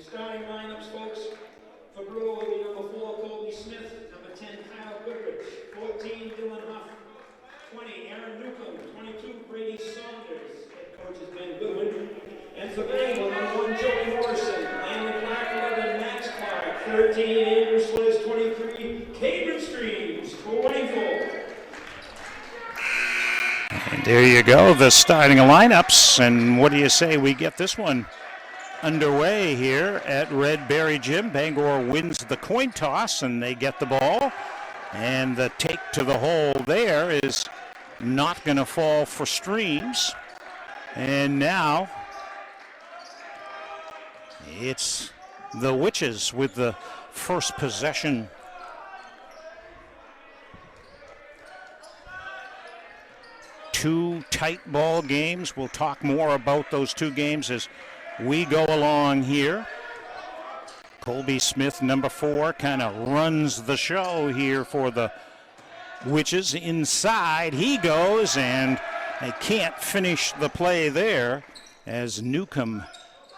Starting lineups, folks. For Brewer will be number 4, Colby Smith. Number 10, Kyle Goodrich. 14, Dylan Huff. 20, Aaron Newcomb. 22, Brady Saunders. Head coach is Ben Goodwin. And for Bangor, number 1, Joey Morrison. Landon Clark, 11, Max Clark. 13, Andrew Swiss. 23, Cabron Streams. 24. And there you go, the starting lineups. And what do you say we get this one underway here at Red Berry Gym? Bangor wins the coin toss and they get the ball. And the take to the hole there is not going to fall for Streams. And now it's the Witches with the first possession. Two tight ball games. We'll talk more about those two games as we go along here. Colby Smith, number 4, kind of runs the show here for the Witches. Inside he goes, and they can't finish the play there as Newcomb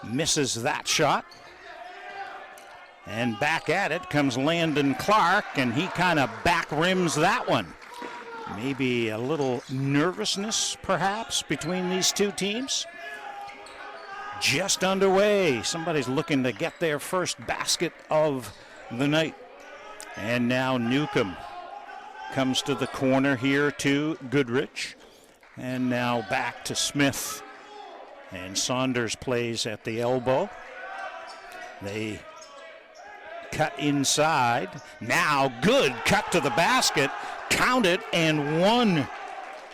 misses that shot. And back at it comes Landon Clark, and he kind of back rims that one. Maybe a little nervousness, perhaps, between these two teams. Just underway. Somebody's looking to get their first basket of the night. And now Newcomb comes to the corner here to Goodrich. And now back to Smith. And Saunders plays at the elbow. They cut inside. Now good cut to the basket. Count it and one.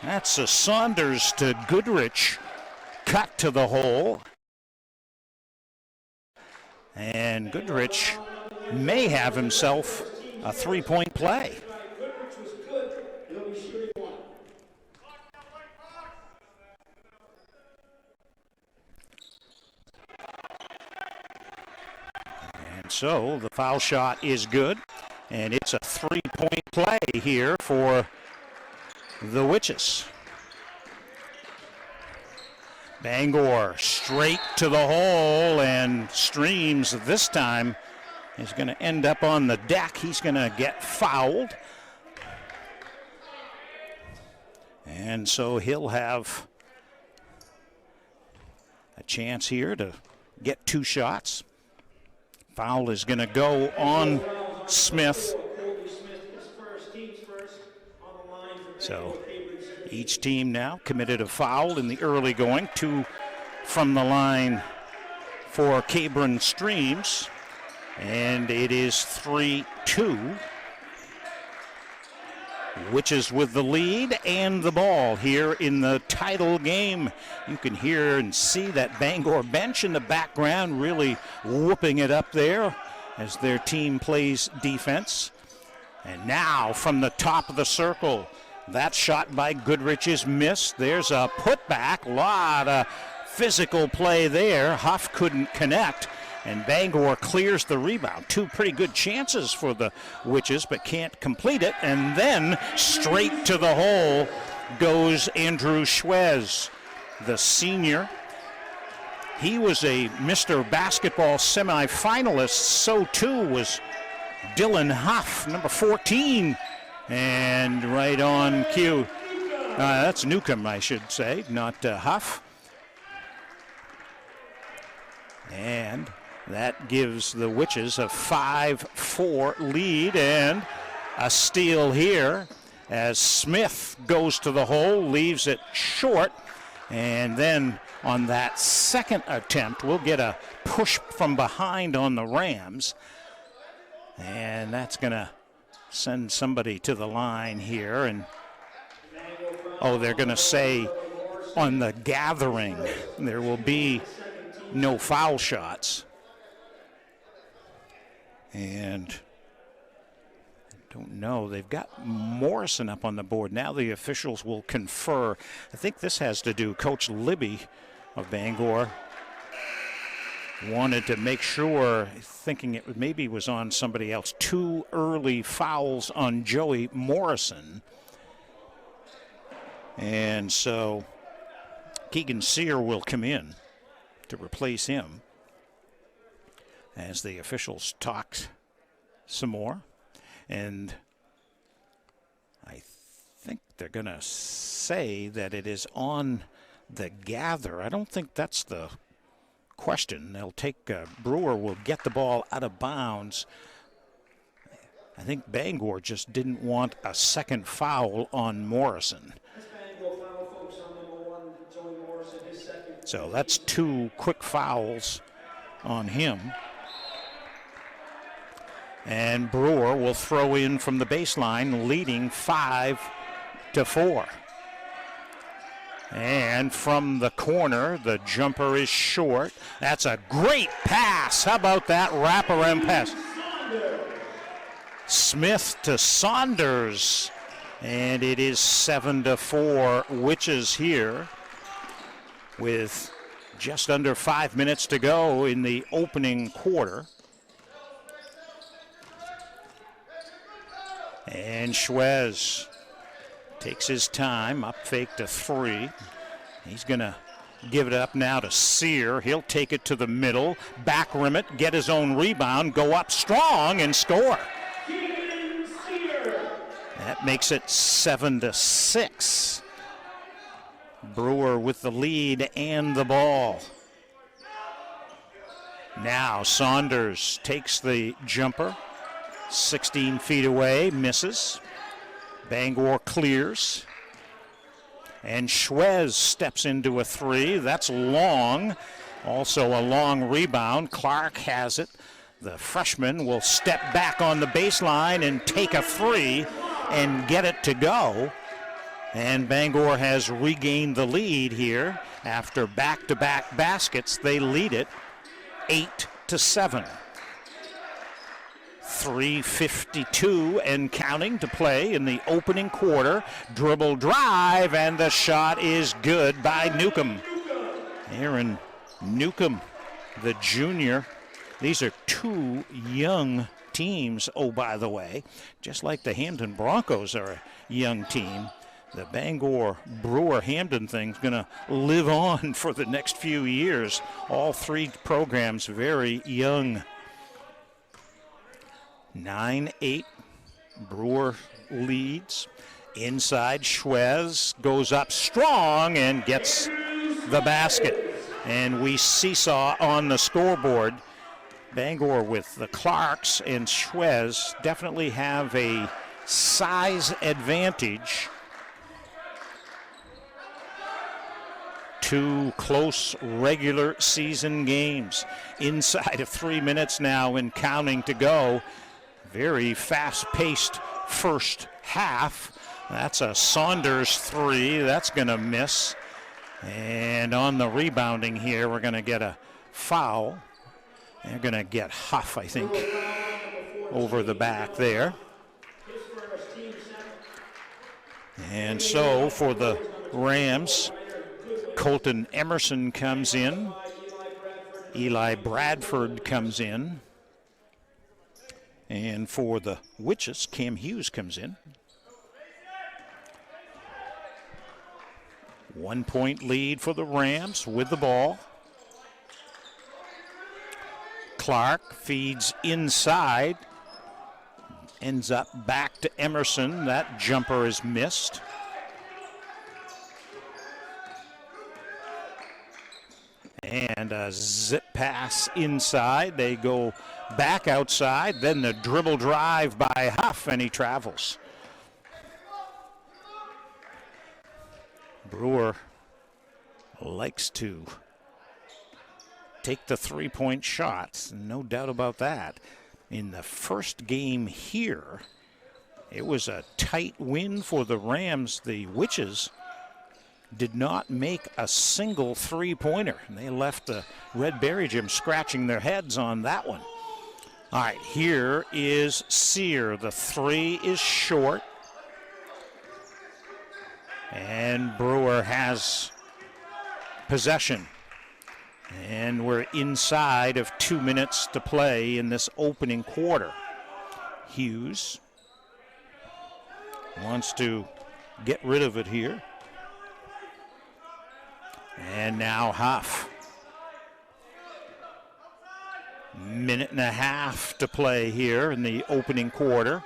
That's a Saunders to Goodrich cut to the hole. And Goodrich may have himself a three-point play. And so the foul shot is good. And it's a three-point play here for the Witches. Bangor straight to the hole, and Streams this time is going to end up on the deck. He's going to get fouled. And so he'll have a chance here to get 2 shots. Foul is going to go on Smith. So each team now committed a foul in the early going. 2 from the line for Cabron Streams. And it is 3-2. Witches with the lead and the ball here in the title game. You can hear and see that Bangor bench in the background really whooping it up there as their team plays defense. And now from the top of the circle, that shot by Goodrich is missed. There's a putback, lot of physical play there. Huff couldn't connect, and Bangor clears the rebound. 2 pretty good chances for the Witches, but can't complete it. And then straight to the hole goes Andrew Schwez, the senior. He was a Mr. Basketball semifinalist. So too was Dylan Huff, number 14. And right on cue. That's Newcomb, I should say, not Huff. And that gives the Witches a 5-4 lead, and a steal here as Smith goes to the hole, leaves it short. And then on that second attempt, we'll get a push from behind on the Rams. And that's going to send somebody to the line here. And, oh, they're going to say on the gathering there will be no foul shots. And I don't know. They've got Morrison up on the board. Now the officials will confer. I think this has to do, Coach Libby of Bangor wanted to make sure, thinking it maybe was on somebody else. 2 early fouls on Joey Morrison. And so Keegan Sear will come in to replace him. as the officials talk some more. And I think they're going to say that it is on the gather. I don't think that's the question. They'll take, Brewer will get the ball out of bounds. I think Bangor just didn't want a second foul on Morrison. So that's 2 quick fouls on him. And Brewer will throw in from the baseline, leading 5-4. And from the corner, the jumper is short. That's a great pass. How about that wraparound pass? Smith to Saunders. And it is 7-4 Witches here with just under 5 minutes to go in the opening quarter. And Schwez takes his time, up fake to 3. He's going to give it up now to Sear. He'll take it to the middle, back rim it, get his own rebound, go up strong and score. That makes it 7-6. Brewer with the lead and the ball. Now Saunders takes the jumper. 16 feet away, misses. Bangor clears. And Schwez steps into a 3. That's long. Also a long rebound. Clark has it. The freshman will step back on the baseline and take a 3 and get it to go. And Bangor has regained the lead here. After back-to-back baskets, they lead it 8-7. 3:52 and counting to play in the opening quarter. Dribble drive, and the shot is good by Newcomb. Aaron Newcomb, the junior. These are 2 young teams, oh, by the way. Just like the Hampton Broncos are a young team, the Bangor Brewer Hampton thing's going to live on for the next few years. All 3 programs very young. 9-8, Brewer leads. Inside, Schwez goes up strong and gets the basket. And we seesaw on the scoreboard. Bangor with the Clarks and Schwez definitely have a size advantage. 2 close regular season games. Inside of 3 minutes now and counting to go. Very fast-paced first half. That's a Saunders 3. That's going to miss. And on the rebounding here, we're going to get a foul. They're going to get Huff, I think, over the back there. And so for the Rams, Colton Emerson comes in. Eli Bradford comes in. And for the Witches, Cam Hughes comes in. 1 point lead for the Rams with the ball. Clark feeds inside. Ends up back to Emerson. That jumper is missed. And a zip pass inside. They go back outside. Then the dribble drive by Huff, and he travels. Brewer likes to take the three-point shots. No doubt about that. In the first game here, it was a tight win for the Rams. The Witches did not make a single three-pointer. They left the Red Berry Gym scratching their heads on that one. All right, here is Sear. The 3 is short. And Brewer has possession. And we're inside of 2 minutes to play in this opening quarter. Hughes wants to get rid of it here. And now Huff. Minute and a half to play here in the opening quarter.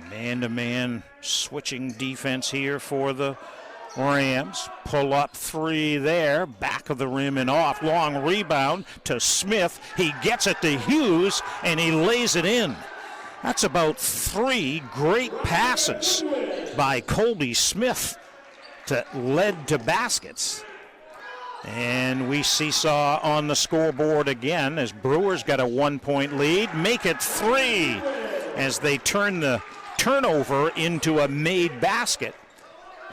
Man-to-man switching defense here for the Rams. Pull up three there, back of the rim and off. Long rebound to Smith. He gets it to Hughes, and he lays it in. That's about three great passes by Colby Smith that led to baskets. And we seesaw on the scoreboard again as Brewer's got a 1-point lead. Make it three as they turn the turnover into a made basket.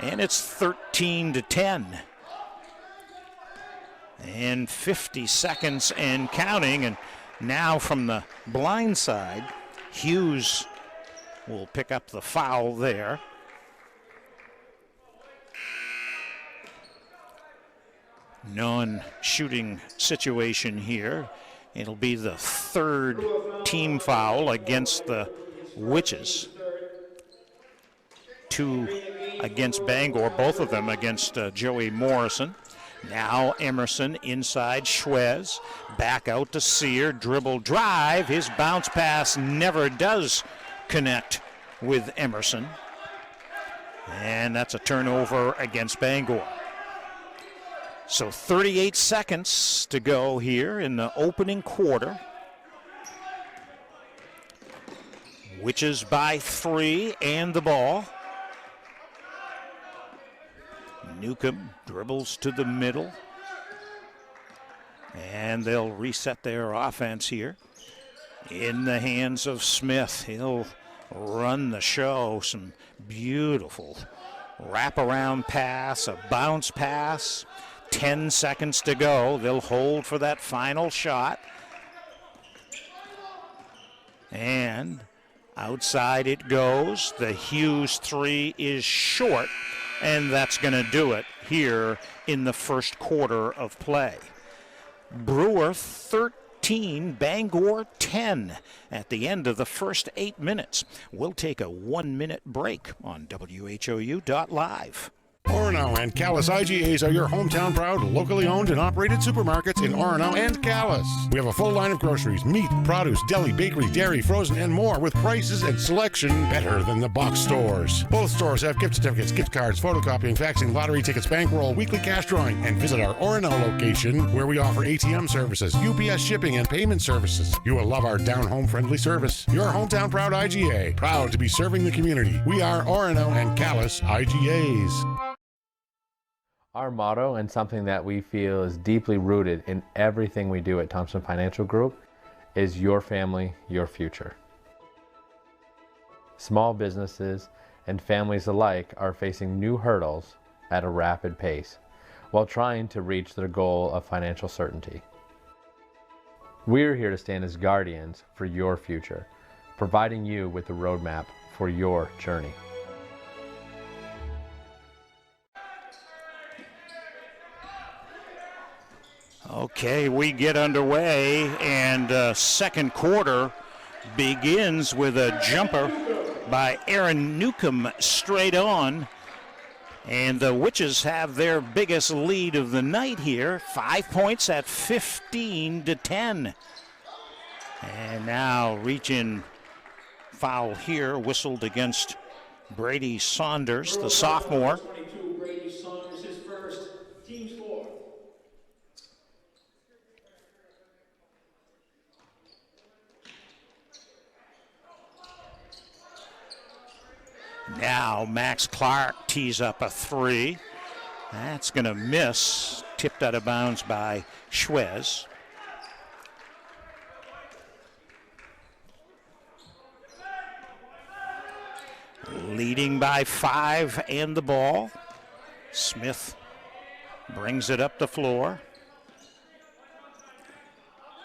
And it's 13-10. And 50 seconds and counting. And now from the blind side, Hughes will pick up the foul there. Non-shooting situation here. It'll be the third team foul against the Witches. Two against Bangor, both of them against Joey Morrison. Now Emerson inside Schwez, back out to Sear, dribble drive. His bounce pass never does connect with Emerson. And that's a turnover against Bangor. So 38 seconds to go here in the opening quarter. Witches by 3 and the ball. Newcomb dribbles to the middle. And they'll reset their offense here. In the hands of Smith. He'll run the show. Some beautiful wraparound pass, a bounce pass. 10 seconds to go. They'll hold for that final shot. And outside it goes. The Hughes three is short, and that's going to do it here in the first quarter of play. Brewer 13, Bangor 10 at the end of the first 8 minutes. We'll take a 1-minute break on WHOU.live. Orono and Calais IGAs are your hometown proud, locally owned and operated supermarkets in Orono and Calais. We have a full line of groceries, meat, produce, deli, bakery, dairy, frozen, and more with prices and selection better than the box stores. Both stores have gift certificates, gift cards, photocopying, faxing, lottery tickets, bankroll, weekly cash drawing, and visit our Orono location where we offer ATM services, UPS shipping, and payment services. You will love our down-home friendly service. Your hometown proud IGA, proud to be serving the community. We are Orono and Calais IGAs. Our motto, and something that we feel is deeply rooted in everything we do at Thompson Financial Group, is your family, your future. Small businesses and families alike are facing new hurdles at a rapid pace while trying to reach their goal of financial certainty. We're here to stand as guardians for your future, providing you with the roadmap for your journey. Okay, we get underway, and second quarter begins with a jumper by Aaron Newcomb straight on. And the Witches have their biggest lead of the night here, 5 points at 15-10. And now reach-in foul here, whistled against Brady Saunders, the sophomore. 22, Brady Saunders, his first, team score. Now Max Clark tees up a three. That's going to miss. Tipped out of bounds by Schwez. Leading by 5 and the ball. Smith brings it up the floor.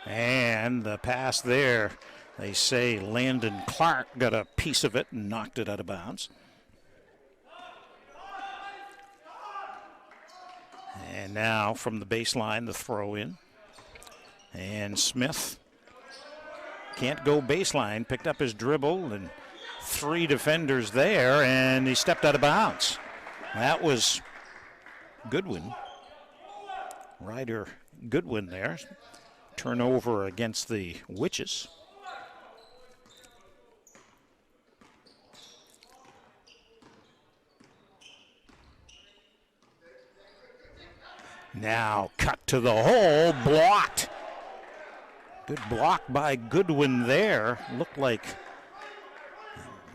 And the pass there. They say Landon Clark got a piece of it and knocked it out of bounds. And now from the baseline, the throw in. And Smith can't go baseline, picked up his dribble, and 3 defenders there, and he stepped out of bounds. That was Goodwin. Ryder Goodwin there. Turnover against the Witches. Now cut to the hole, blocked. Good block by Goodwin there. Looked like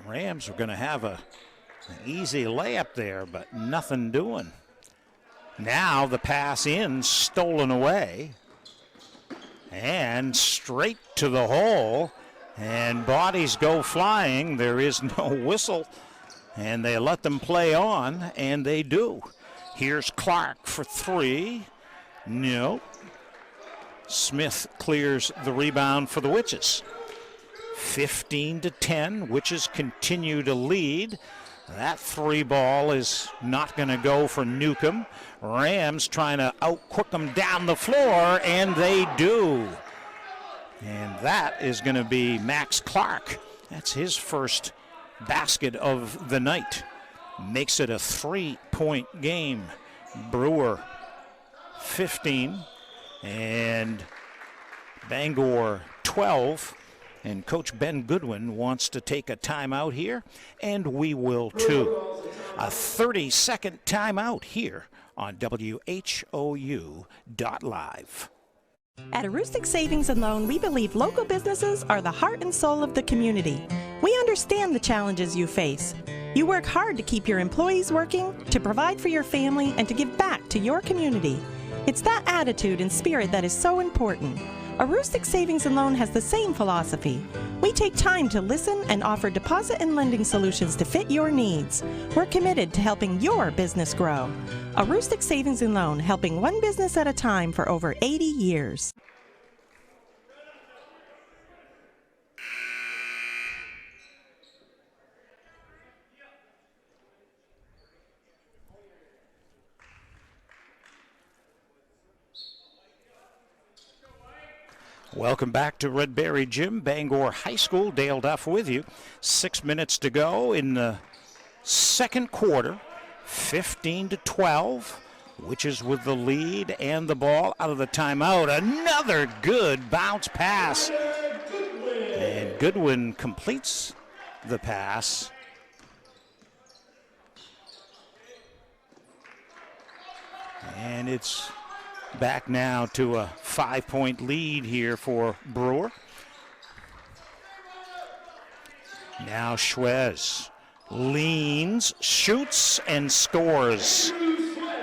Rams were going to have an easy layup there, but nothing doing. Now the pass in, stolen away. And straight to the hole. And bodies go flying. There is no whistle. And they let them play on, and they do. Here's Clark for three. No. Smith clears the rebound for the Witches. 15-10. Witches continue to lead. That three ball is not going to go for Newcomb. Rams trying to outquick them down the floor, and they do. And that is going to be Max Clark. That's his first basket of the night. Makes it a 3-point game. Brewer 15 and Bangor 12. And Coach Ben Goodwin wants to take a timeout here, and we will too. A 30-second timeout here on WHOU.live. At Aroostook Savings and Loan, we believe local businesses are the heart and soul of the community. We understand the challenges you face. You work hard to keep your employees working, to provide for your family, and to give back to your community. It's that attitude and spirit that is so important. Aroostook Savings and Loan has the same philosophy. We take time to listen and offer deposit and lending solutions to fit your needs. We're committed to helping your business grow. Aroostook Savings and Loan, helping one business at a time for over 80 years. Welcome back to Redberry Gym, Bangor High School. Dale Duff with you. 6 minutes to go in the second quarter. 15-12. Witches with the lead and the ball out of the timeout. Another good bounce pass. And Goodwin completes the pass. And it's back now to a 5-point lead here for Brewer. Now Schwez leans, shoots, and scores.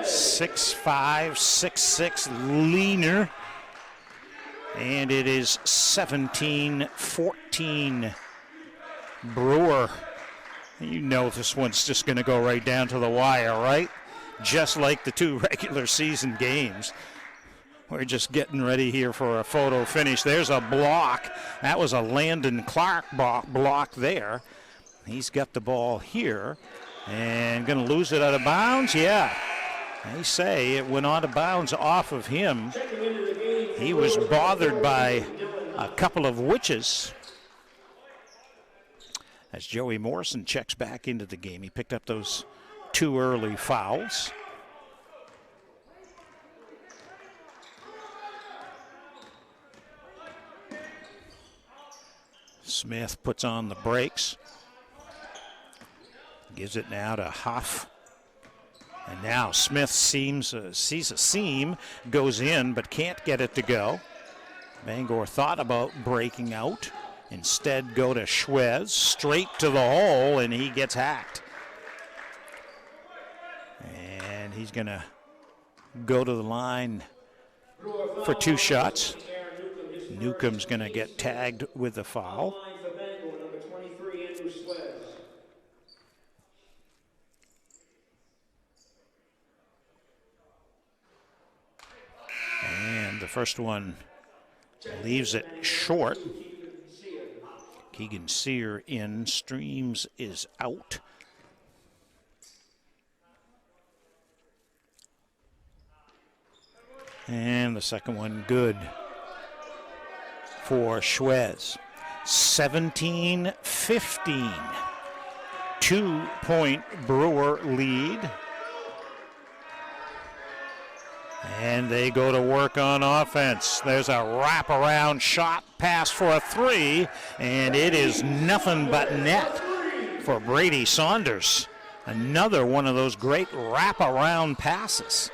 6'5", 6'6", leaner. And it is 17-14. Brewer. You know this one's just going to go right down to the wire, right? Just like the two regular season games. We're just getting ready here for a photo finish. There's a block. That was a Landon Clark block there. He's got the ball here and going to lose it out of bounds. Yeah, they say it went out of bounds off of him. He was bothered by a couple of Witches. As Joey Morrison checks back into the game, he picked up those two early fouls. Smith puts on the brakes. Gives it now to Huff. And now Smith sees a seam, goes in, but can't get it to go. Bangor thought about breaking out. Instead go to Schwez, straight to the hole, and he gets hacked. And he's going to go to the line for two shots. Newcomb's going to get tagged with the foul. And the first one leaves it short. Keegan Sear in, Streams is out. And the second one good for Schwez. 17-15. 2-point Brewer lead. And they go to work on offense. There's a wraparound shot pass for a three, and it is nothing but net for Brady Saunders. Another one of those great wraparound passes.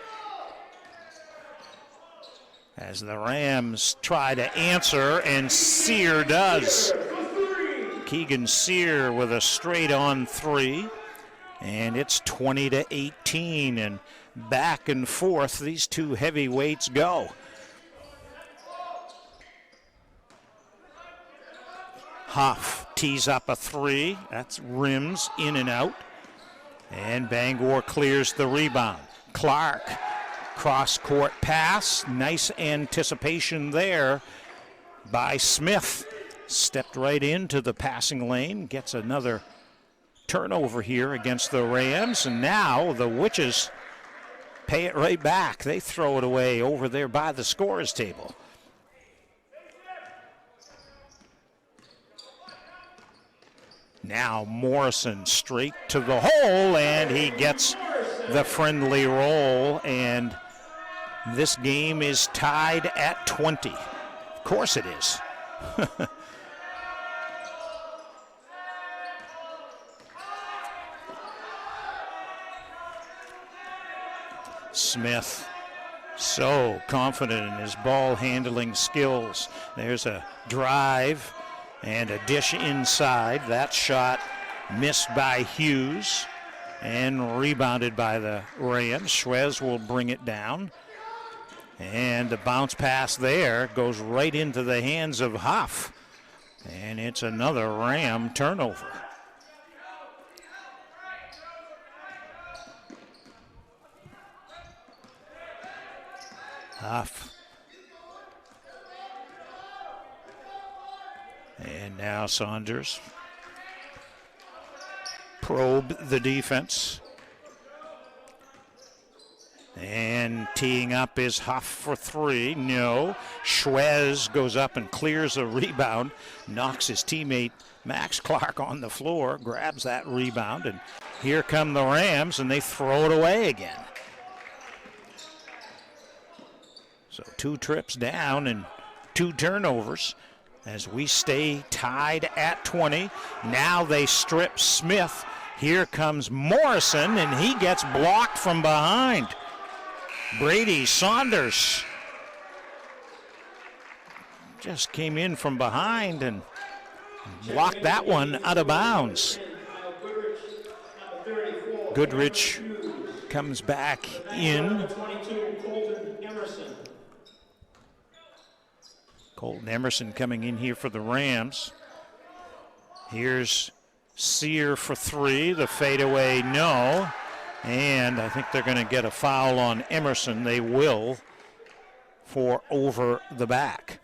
As the Rams try to answer, and Sear does. Keegan Sear with a straight-on three, and it's 20-18, and back and forth these two heavyweights go. Huff tees up a three. That's rims in and out. And Bangor clears the rebound. Clark, cross-court pass. Nice anticipation there by Smith. Stepped right into the passing lane. Gets another turnover here against the Rams. And now the Witches pay it right back. They throw it away over there by the scorer's table. Now Morrison straight to the hole, and he gets the friendly roll, and this game is tied at 20. Of course it is. Smith, so confident in his ball handling skills. There's a drive and a dish inside. That shot missed by Hughes and rebounded by the Rams. Schwez will bring it down. And the bounce pass there goes right into the hands of Huff. And it's another Ram turnover. Huff. And now Saunders. Probe the defense. And teeing up is Huff for three. No. Schwez goes up and clears a rebound. Knocks his teammate Max Clark on the floor. Grabs that rebound. And here come the Rams, and they throw it away again. So 2 trips down and 2 turnovers as we stay tied at 20. Now they strip Smith. Here comes Morrison, and he gets blocked from behind. Brady Saunders just came in from behind and blocked that one out of bounds. Goodrich comes back in. Colton Emerson coming in here for the Rams. Here's Sear for three. The fadeaway, no. And I think they're going to get a foul on Emerson. They will for over the back.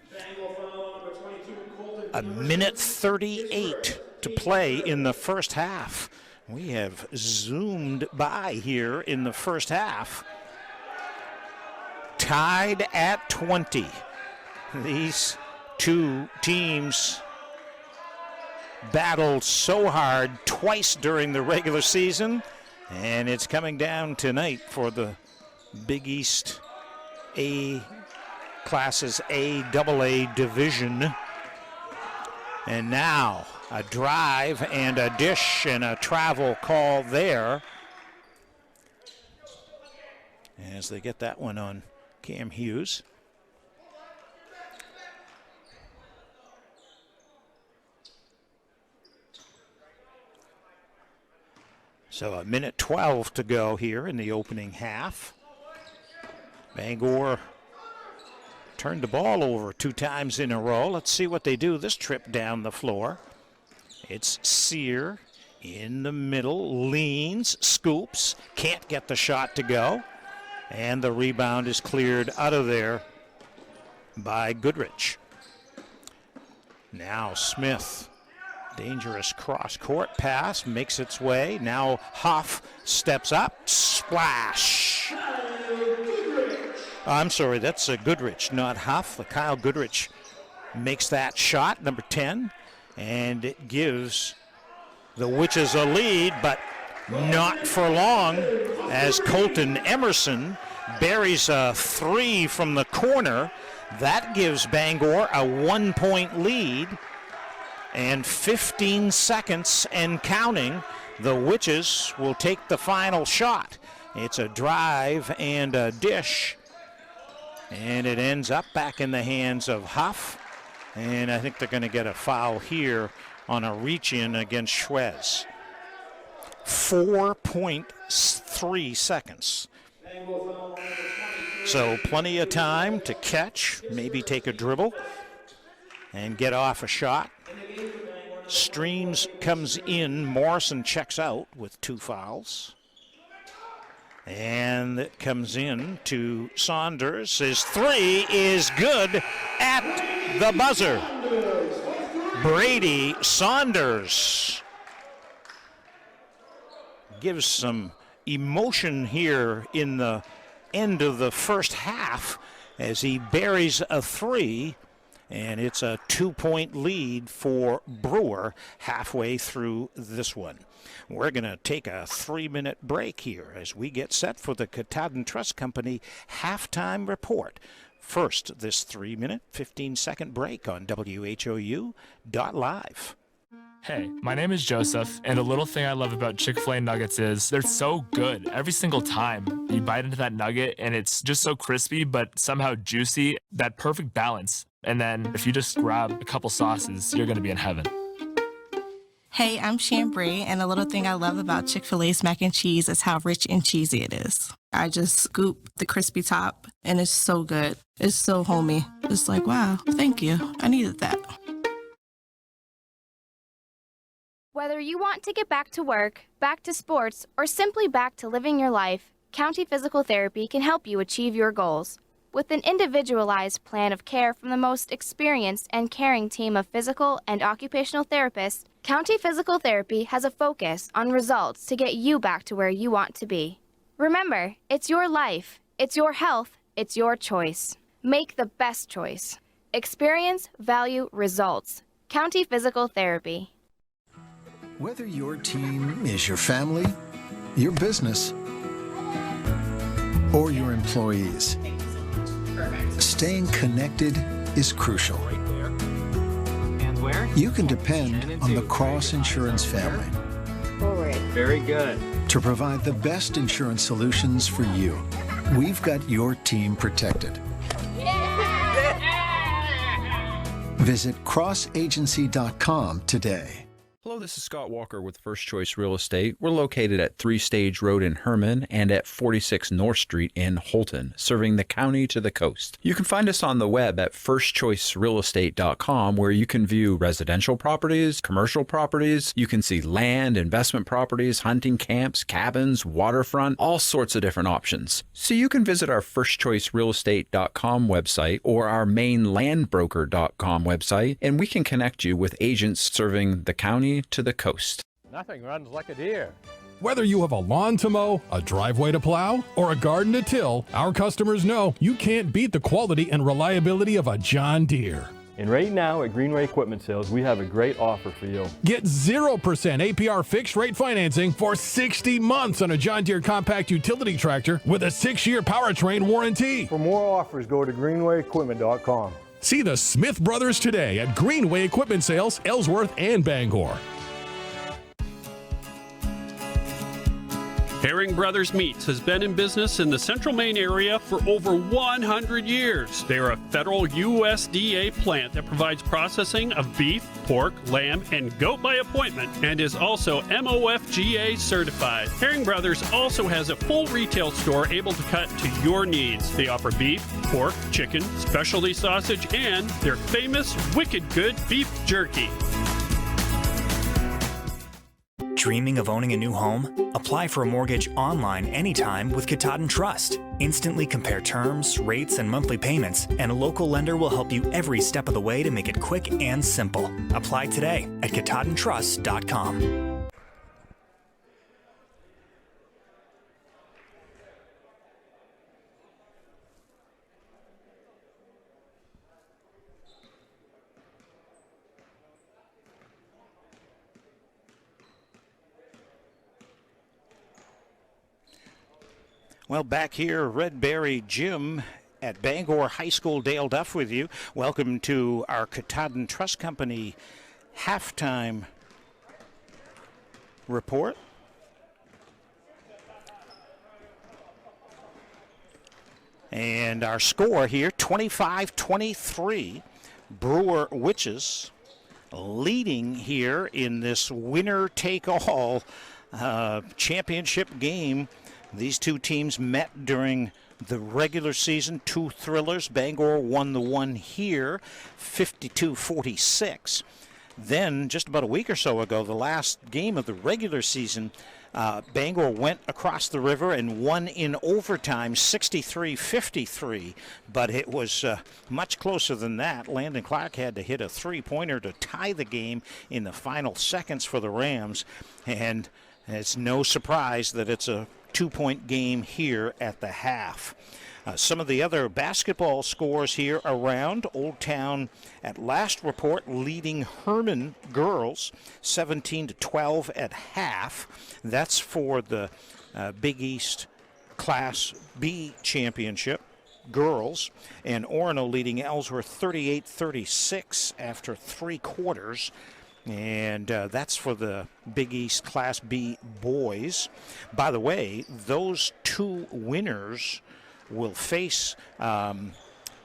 A minute 38 to play in the first half. We have zoomed by here in the first half. Tied at 20. These two teams battled so hard twice during the regular season, and it's coming down tonight for the Big East A classes AA division. And now a drive and a dish and a travel call there as they get that one on Cam Hughes. So a minute 12 to go here in the opening half. Bangor turned the ball over 2 times in a row. Let's see what they do this trip down the floor. It's Sear in the middle, leans, scoops, can't get the shot to go. And the rebound is cleared out of there by Goodrich. Now Smith. Dangerous cross-court pass makes its way. Now Huff steps up. Splash. I'm sorry, that's Goodrich, not Huff. Kyle Goodrich makes that shot, number 10. And it gives the Witches a lead, but not for long as Colton Emerson buries a three from the corner. That gives Bangor a 1-point lead. And 15 seconds and counting. The Witches will take the final shot. It's a drive and a dish. And it ends up back in the hands of Huff. And I think they're going to get a foul here on a reach-in against Schwez. 4.3 seconds. So plenty of time to catch, maybe take a dribble, and get off a shot. Streams comes in. Morrison checks out with 2 fouls. And it comes in to Saunders. His 3 is good at the buzzer. Brady Saunders gives some emotion here in the end of the first half as he buries a 3. And it's a 2-point lead for Brewer halfway through this one. We're going to take a 3-minute break here as we get set for the Katahdin Trust Company halftime report. First, this 3-minute, 15-second break on WHOU.live. Hey, my name is Joseph, and the little thing I love about Chick-fil-A nuggets is they're so good every single time. You bite into that nugget, and it's just so crispy, but somehow juicy, that perfect balance. And then if you just grab a couple sauces, you're going to be in heaven. Hey, I'm Chambray, and the little thing I love about Chick-fil-A's mac and cheese is how rich and cheesy it is. I just scoop the crispy top, and it's so good. It's so homey. It's like, wow, thank you. I needed that. Whether you want to get back to work, back to sports, or simply back to living your life, County Physical Therapy can help you achieve your goals. With an individualized plan of care from the most experienced and caring team of physical and occupational therapists, County Physical Therapy has a focus on results to get you back to where you want to be. Remember, it's your life, it's your health, it's your choice. Make the best choice. Experience, value, results. County Physical Therapy. Whether your team is your family, your business, or your employees, staying connected is crucial. You can depend on the Cross Insurance family. Very good. To provide the best insurance solutions for you. We've got your team protected. Visit crossagency.com today. Hello, this is Scott Walker with First Choice Real Estate. We're located at 3 Stage Road in Herman and at 46 North Street in Holton, serving the county to the coast. You can find us on the web at firstchoicerealestate.com, where you can view residential properties, commercial properties. You can see land, investment properties, hunting camps, cabins, waterfront, all sorts of different options. So you can visit our firstchoicerealestate.com website or our mainlandbroker.com website, and we can connect you with agents serving the county to the coast. Nothing runs like a deer. Whether you have a lawn to mow, a driveway to plow, or a garden to till, our customers know you can't beat the quality and reliability of a John Deere. And right now at Greenway Equipment Sales, we have a great offer for you. Get 0% APR fixed rate financing for 60 months on a John Deere compact utility tractor with a 6-year powertrain warranty. For more offers, go to greenwayequipment.com. See the Smith Brothers today at Greenway Equipment Sales, Ellsworth and Bangor. Herring Brothers Meats has been in business in the Central Maine area for over 100 years. They are a federal USDA plant that provides processing of beef, pork, lamb, and goat by appointment and is also MOFGA certified. Herring Brothers also has a full retail store able to cut to your needs. They offer beef, pork, chicken, specialty sausage, and their famous Wicked Good beef jerky. Dreaming of owning a new home? Apply for a mortgage online anytime with Katahdin Trust. Instantly compare terms, rates, and monthly payments, and a local lender will help you every step of the way to make it quick and simple. Apply today at katahdintrust.com. Well, back here, Red Berry Gym at Bangor High School. Dale Duff with you. Welcome to our Katahdin Trust Company halftime report. And our score here, 25-23, Brewer Witches leading here in this winner-take-all championship game. These two teams met during the regular season, two thrillers. Bangor won the one here, 52-46. Then, just about a week or so ago, the last game of the regular season, Bangor went across the river and won in overtime, 63-53. But it was much closer than that. Landon Clark had to hit a three-pointer to tie the game in the final seconds for the Rams. And it's no surprise that it's a two-point game here at the half. Some of the other basketball scores here around. Old Town at last report leading Herman girls 17-12 at half. That's for the Big East Class B championship girls. And Orono leading Ellsworth 38-36 after three quarters. And that's for the Big East Class B boys. By the way, those two winners will face on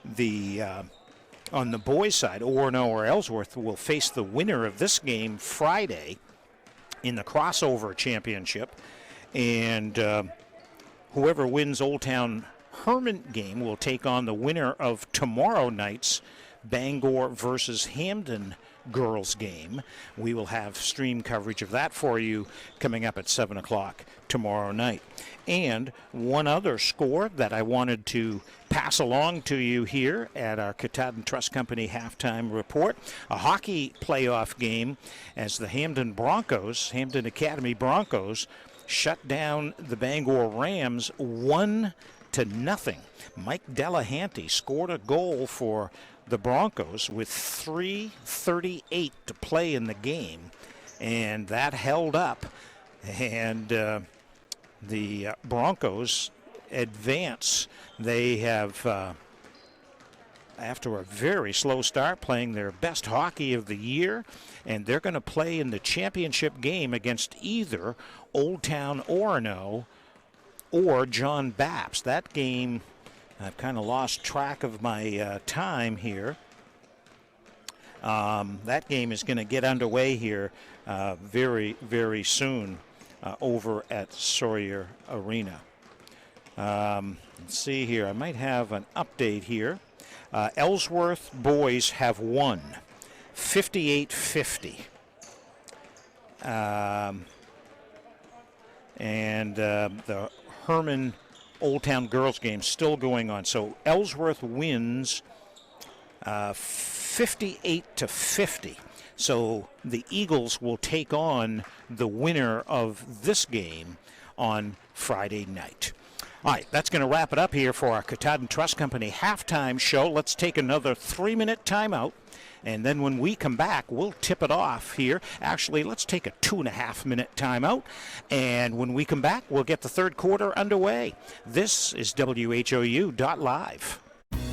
the boys' side, Orono or Ellsworth will face the winner of this game Friday in the crossover championship. And whoever wins Old Town Herman game will take on the winner of tomorrow night's Bangor versus Hamden girls game. We will have stream coverage of that for you coming up at 7 o'clock tomorrow night. And one other score that I wanted to pass along to you here at our Katahdin Trust Company halftime report, a hockey playoff game as the Hamden Academy Broncos shut down the Bangor Rams 1-0. Mike Delahanty scored a goal for the Broncos with 3:38 to play in the game, and that held up, and the Broncos advance. They have, after a very slow start, playing their best hockey of the year, and they're going to play in the championship game against either Old Town Orono or John Bapps. That game, I've kind of lost track of my time here. That game is going to get underway here very, very soon over at Sawyer Arena. Let's see here. I might have an update here. Ellsworth boys have won 58-50. And the Herman Old Town girls game still going on. So Ellsworth wins 58-50. So the Eagles will take on the winner of this game on Friday night. All right, that's going to wrap it up here for our Katahdin Trust Company halftime show. Let's take another 3-minute timeout. And then when we come back, we'll tip it off here. Actually, let's take a 2.5-minute timeout. And when we come back, we'll get the third quarter underway. This is WHOU.live.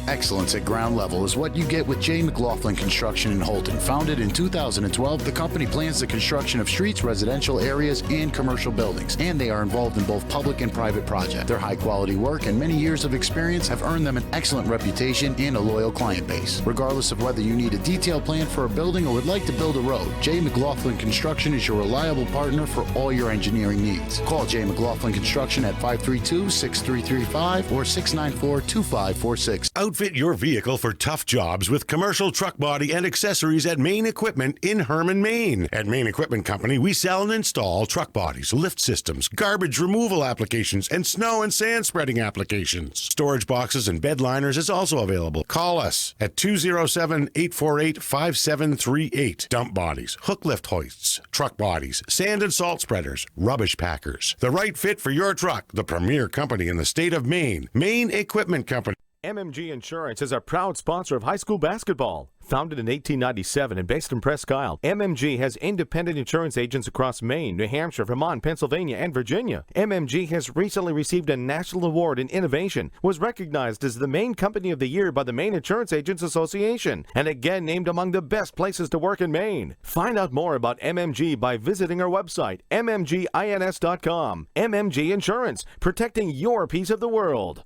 Excellence at ground level is what you get with J. McLaughlin Construction in Holton. Founded in 2012, the company plans the construction of streets, residential areas, and commercial buildings, and they are involved in both public and private projects. Their high-quality work and many years of experience have earned them an excellent reputation and a loyal client base. Regardless of whether you need a detailed plan for a building or would like to build a road, J. McLaughlin Construction is your reliable partner for all your engineering needs. Call J. McLaughlin Construction at 532-6335 or 694-2546. Outfit your vehicle for tough jobs with commercial truck body and accessories at Main Equipment in Herman, Maine. At Main Equipment Company, we sell and install truck bodies, lift systems, garbage removal applications, and snow and sand spreading applications. Storage boxes and bed liners is also available. Call us at 207-848-5738. Dump bodies, hook lift hoists, truck bodies, sand and salt spreaders, rubbish packers. The right fit for your truck. The premier company in the state of Maine. Main Equipment Company. MMG Insurance is a proud sponsor of high school basketball. Founded in 1897 and based in Presque Isle, MMG has independent insurance agents across Maine, New Hampshire, Vermont, Pennsylvania, and Virginia. MMG has recently received a national award in innovation, was recognized as the Maine Company of the Year by the Maine Insurance Agents Association, and again named among the best places to work in Maine. Find out more about MMG by visiting our website, mmgins.com. MMG Insurance, protecting your piece of the world.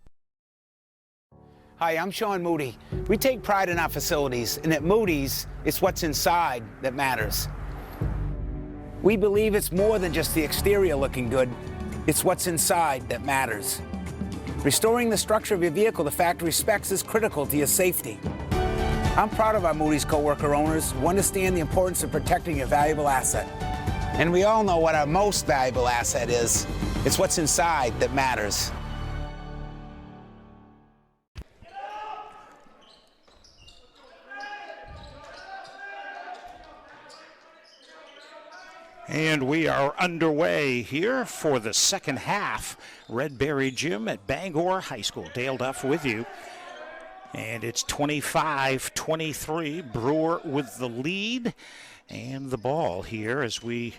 Hi, I'm Sean Moody. We take pride in our facilities, and at Moody's, it's what's inside that matters. We believe it's more than just the exterior looking good, it's what's inside that matters. Restoring the structure of your vehicle to factory specs is critical to your safety. I'm proud of our Moody's coworker owners who understand the importance of protecting your valuable asset. And we all know what our most valuable asset is. It's what's inside that matters. And we are underway here for the second half. Red Berry Gym at Bangor High School. Dale Duff with you. And it's 25-23. Brewer with the lead and the ball here as we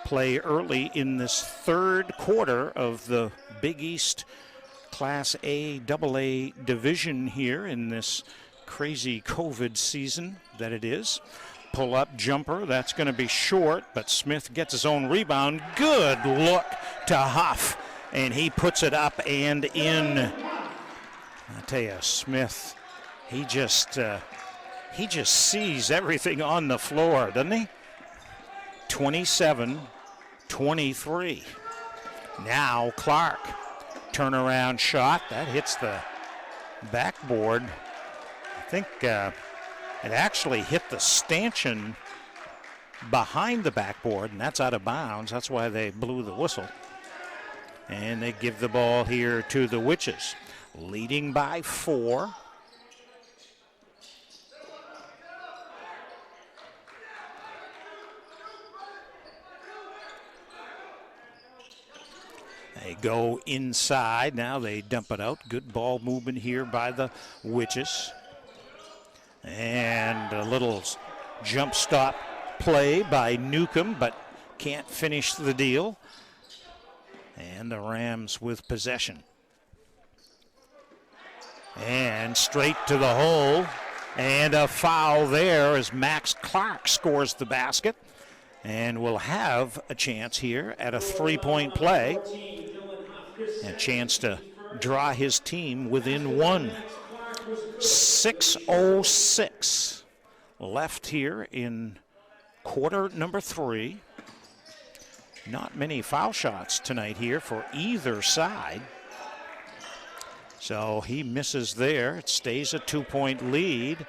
play early in this third quarter of the Big East Class A AA division here in this crazy COVID season that it is. Pull-up jumper, that's going to be short, but Smith gets his own rebound. Good look to Huff, and he puts it up and in. I tell you, Smith, he just sees everything on the floor, doesn't he? 27-23. Now Clark, turnaround shot, that hits the backboard. I think it actually hit the stanchion behind the backboard, and that's out of bounds. That's why they blew the whistle. And they give the ball here to the Witches, leading by 4. They go inside. Now they dump it out. Good ball movement here by the Witches. And a little jump stop play by Newcomb, but can't finish the deal. And the Rams with possession. And straight to the hole. And a foul there as Max Clark scores the basket. And will have a chance here at a three-point play. A chance to draw his team within 1. 6:06 left here in quarter number 3. Not many foul shots tonight here for either side. So he misses there. It stays a 2-point lead.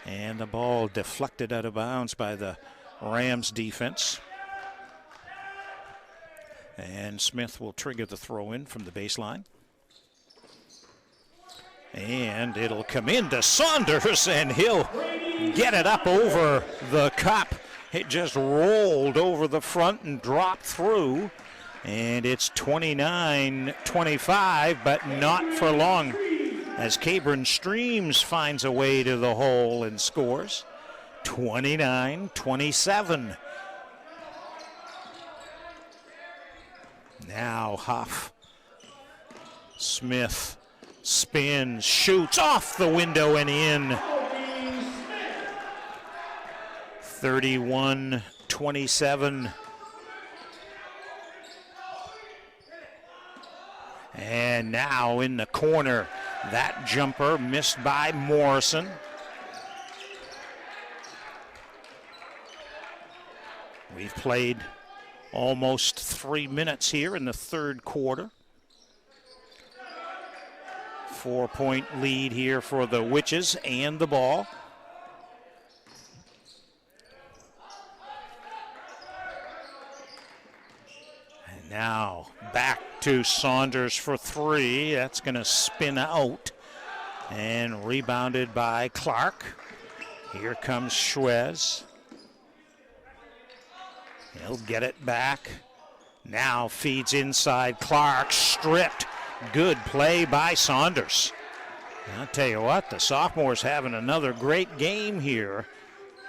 And the ball deflected out of bounds by the Rams defense. And Smith will trigger the throw in from the baseline. And it'll come into Saunders, and he'll get it up over the cup. It just rolled over the front and dropped through. And it's 29-25, but not for long, as Cabron Streams finds a way to the hole and scores. 29-27. Now Huff. Smith spins, shoots off the window and in. 31-27. And now in the corner, that jumper missed by Morrison. We've played almost 3 minutes here in the third quarter. 4-point lead here for the Witches and the ball. And now back to Saunders for 3. That's going to spin out and rebounded by Clark. Here comes Schwez. He'll get it back. Now feeds inside. Clark stripped. Good play by Saunders. I'll tell you what, the sophomore's having another great game here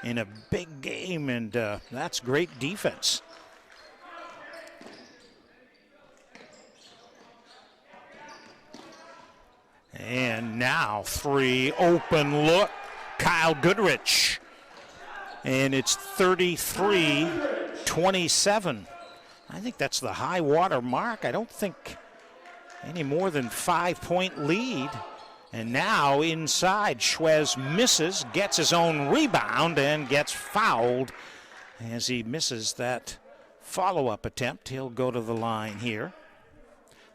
in a big game, and that's great defense. And now 3, open look, Kyle Goodrich. And it's 33-27. I think that's the high water mark. I don't think any more than 5-point lead. And now inside, Schwez misses, gets his own rebound, and gets fouled as he misses that follow-up attempt. He'll go to the line here.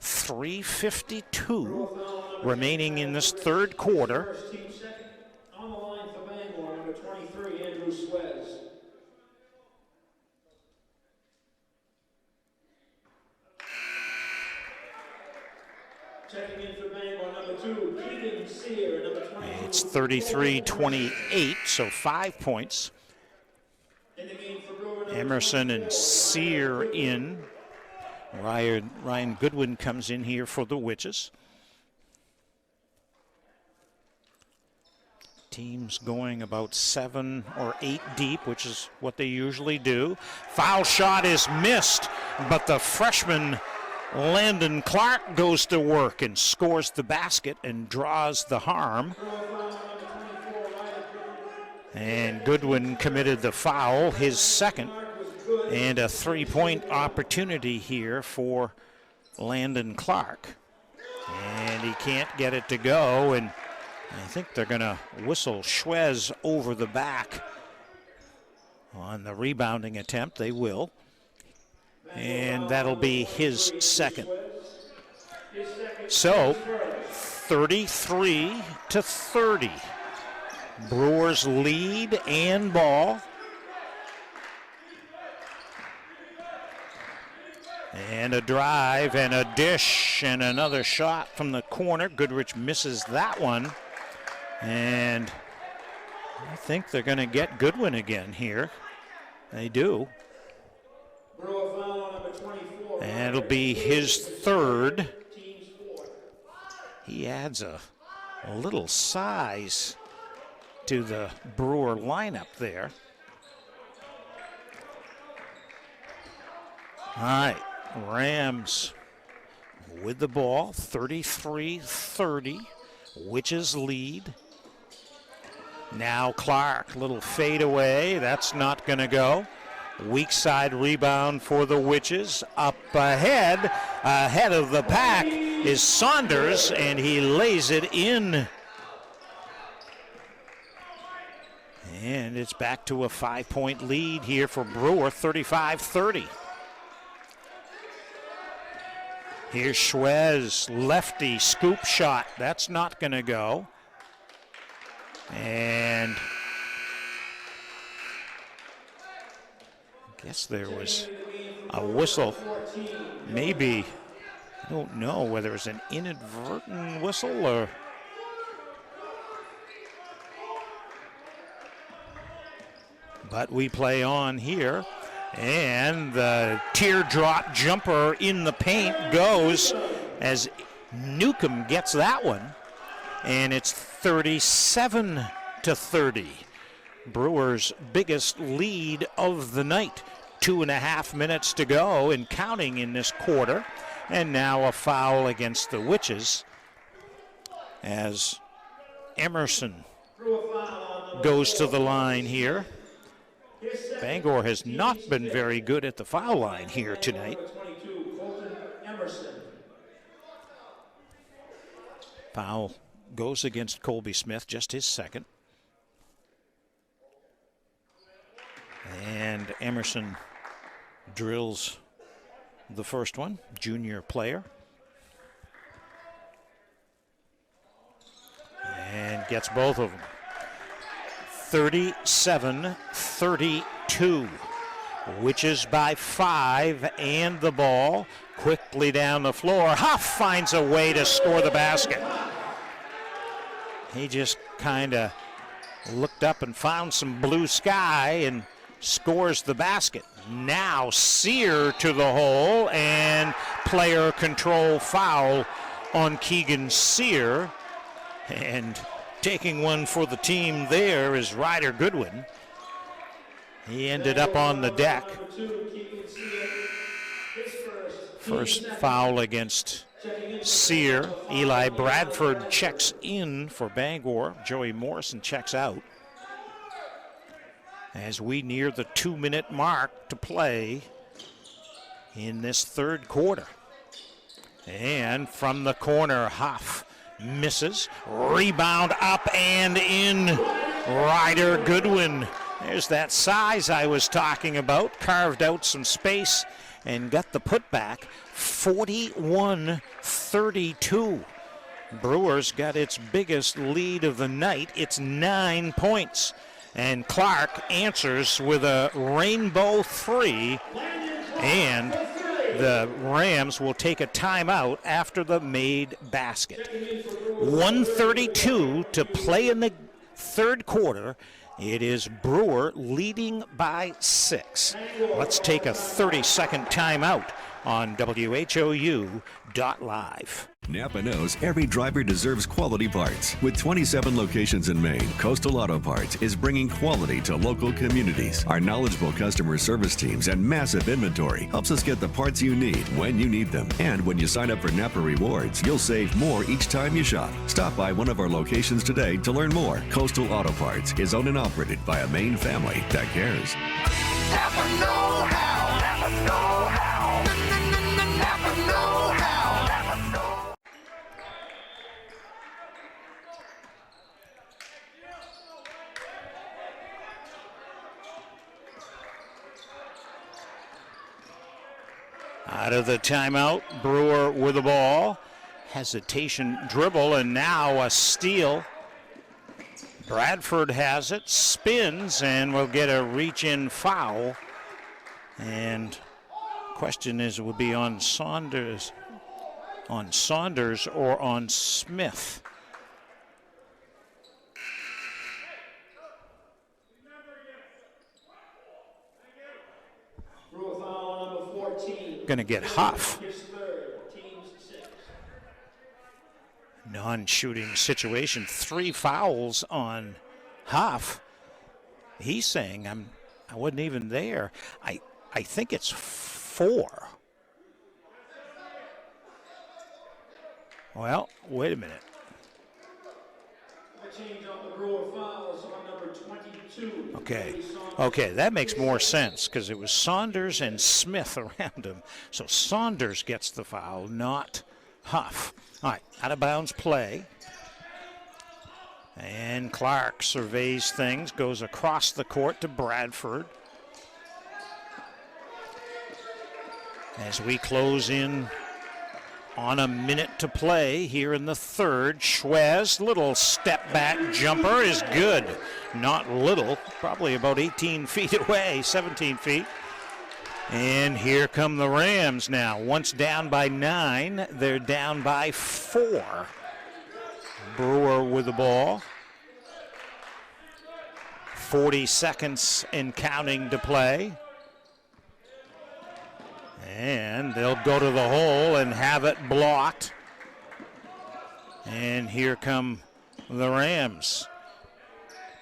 3:52 remaining in this third quarter. First team second. On the line for Bangor, number 23, Andrew Schwez. Checking in for Bangor, number 2, Keegan Sear, number 20. It's 33-28, so 5 points. In the game for Brewer, number Emerson and 24, Sear in. Ryan Goodwin comes in here for the Witches. Teams going about 7 or 8 deep, which is what they usually do. Foul shot is missed, but the freshman Landon Clark goes to work and scores the basket and draws the harm. And Goodwin committed the foul, his second, and a 3-point opportunity here for Landon Clark. And he can't get it to go, and I think they're going to whistle Schwez over the back on the rebounding attempt. They will. And that'll be his second. So, 33-30. Brewers lead and ball. And a drive and a dish and another shot from the corner. Goodrich misses that one. And I think they're going to get Goodwin again here. They do. And it'll be his third. He adds a little size to the Brewer lineup there. All right, Rams with the ball, 33-30. Witches lead. Now Clark, little fade away. That's not going to go. Weak side rebound for the Witches. Up ahead of the pack is Saunders, and he lays it in. And it's back to a 5-point lead here for Brewer, 35-30. Here's Schwez, lefty, scoop shot. That's not going to go. And I guess there was a whistle. Maybe, I don't know whether it was an inadvertent whistle or. But we play on here. And the teardrop jumper in the paint goes as Newcomb gets that one. And it's 37-30. Brewers' biggest lead of the night. 2.5 minutes to go and counting in this quarter. And now a foul against the Witches as Emerson goes to the line here. Bangor has not been very good at the foul line here tonight. Foul goes against Colby Smith, just his second. And Emerson drills the first one, junior player. And gets both of them. 37-32. Witches by 5 and the ball. Quickly down the floor. Huff finds a way to score the basket. He just kind of looked up and found some blue sky and scores the basket. Now Sear to the hole, and player control foul on Keegan Sear. And taking one for the team there is Ryder Goodwin. He ended up on the deck. First foul against Sear. Eli Bradford checks in for Bangor. Joey Morrison checks out. As we near the 2-minute mark to play in this third quarter. And from the corner, Huff misses. Rebound up and in. Ryder Goodwin. There's that size I was talking about. Carved out some space and got the putback. 41-32. Brewers got its biggest lead of the night. It's 9 points. And Clark answers with a rainbow three. And the Rams will take a timeout after the made basket. 1:32 to play in the third quarter. It is Brewer leading by 6. Let's take a 30-second timeout on WHOU.live. Napa knows every driver deserves quality parts. With 27 locations in Maine, Coastal Auto Parts is bringing quality to local communities. Our knowledgeable customer service teams and massive inventory helps us get the parts you need when you need them. And when you sign up for Napa Rewards, you'll save more each time you shop. Stop by one of our locations today to learn more. Coastal Auto Parts is owned and operated by a Maine family that cares. Napa know-how. Napa know-how. Napa know-how. Napa know-how. Out of the timeout, Brewer with the ball. Hesitation dribble, and now a steal. Bradford has it, spins, and will get a reach-in foul. And question is, it would be on Saunders or on Smith. Going to get Huff. Non-shooting situation. 3 fouls on Huff. He's saying I wasn't even there. I think it's 4. Well, wait a minute. Okay, that makes more sense because it was Saunders and Smith around him. So Saunders gets the foul, not Huff. All right, out of bounds play. And Clark surveys things, goes across the court to Bradford. As we close in on a minute to play here in the third, Schwez, little step back jumper is good. Not little, probably about 18 feet away, 17 feet. And here come the Rams now. Once down by 9, they're down by 4. Brewer with the ball. 40 seconds and counting to play. And they'll go to the hole and have it blocked. And here come the Rams.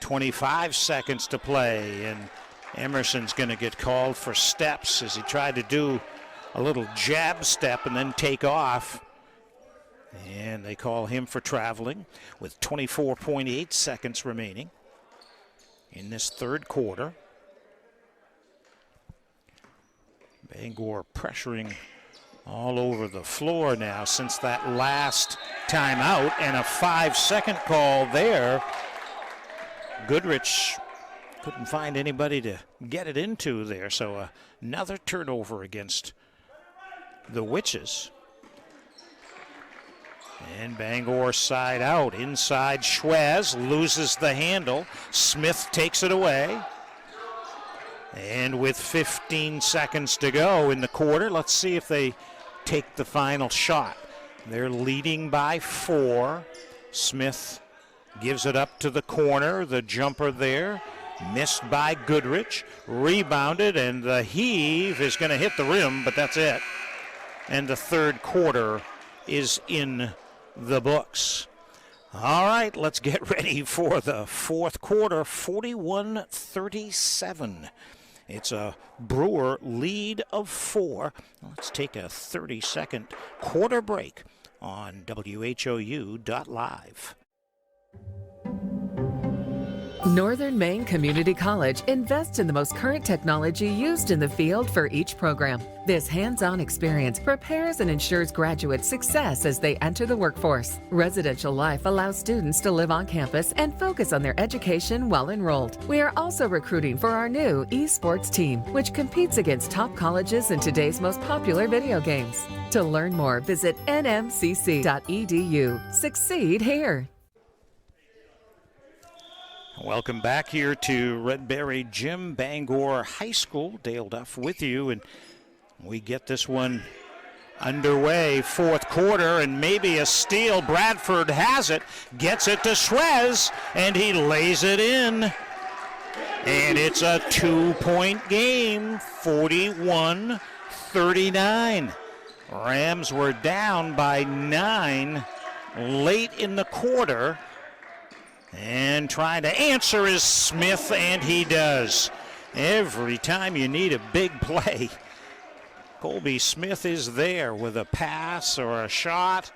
25 seconds to play, and Emerson's going to get called for steps as he tried to do a little jab step and then take off. And they call him for traveling with 24.8 seconds remaining in this third quarter. Bangor pressuring all over the floor now since that last timeout, and a 5-second call there. Goodrich couldn't find anybody to get it into there, so another turnover against the Witches. And Bangor side out. Inside, Schwez loses the handle. Smith takes it away. And with 15 seconds to go in the quarter, let's see if they take the final shot. They're leading by 4. Smith gives it up to the corner. The jumper there, missed by Goodrich. Rebounded, and the heave is going to hit the rim, but that's it. And the third quarter is in the books. All right, let's get ready for the fourth quarter, 41-37. It's a Brewer lead of 4. Let's take a 30-second quarter break on WHOU.live. Northern Maine Community College invests in the most current technology used in the field for each program. This hands-on experience prepares and ensures graduates' success as they enter the workforce. Residential life allows students to live on campus and focus on their education while enrolled. We are also recruiting for our new esports team, which competes against top colleges in today's most popular video games. To learn more, visit nmcc.edu. Succeed here. Welcome back here to Redberry Gym, Bangor High School. Dale Duff with you, and we get this one underway. Fourth quarter, and maybe a steal. Bradford has it, gets it to Schwez, and he lays it in. And it's a 2-point game, 41-39. Rams were down by 9 late in the quarter. And trying to answer is Smith, and he does. Every time you need a big play, Colby Smith is there with a pass or a shot.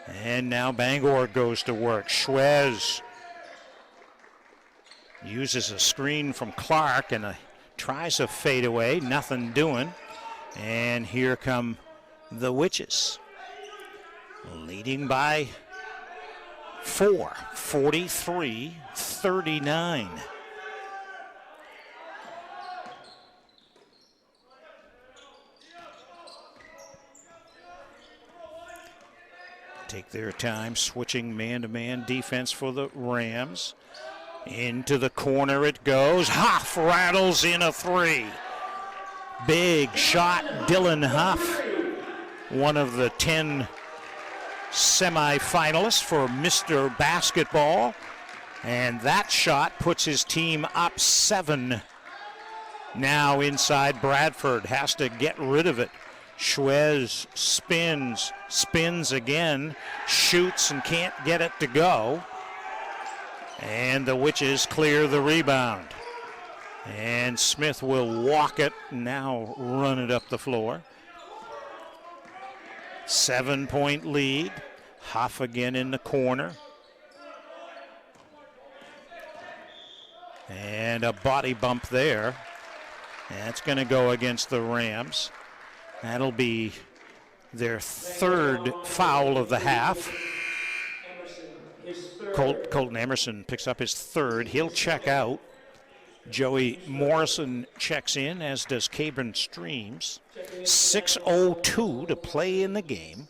And now Bangor goes to work. Schwez uses a screen from Clark and tries a fadeaway, nothing doing. And here come the Witches, leading by 4, 43-39. Take their time, switching man-to-man defense for the Rams. Into the corner it goes. Huff rattles in a 3. Big shot, Dylan Huff, one of the 10 semi-finalists for Mr. Basketball, and that shot puts his team up 7. Now inside, Bradford has to get rid of it. Schwez spins again, shoots and can't get it to go, and the Witches clear the rebound. And Smith will walk it, now run it up the floor. 7-point lead. Huff again in the corner. And a body bump there. That's going to go against the Rams. That'll be their 3rd foul of the half. Colton Emerson picks up his 3rd. He'll check out. Joey Morrison checks in, as does Cabron Streams. 6:02 to play in the game.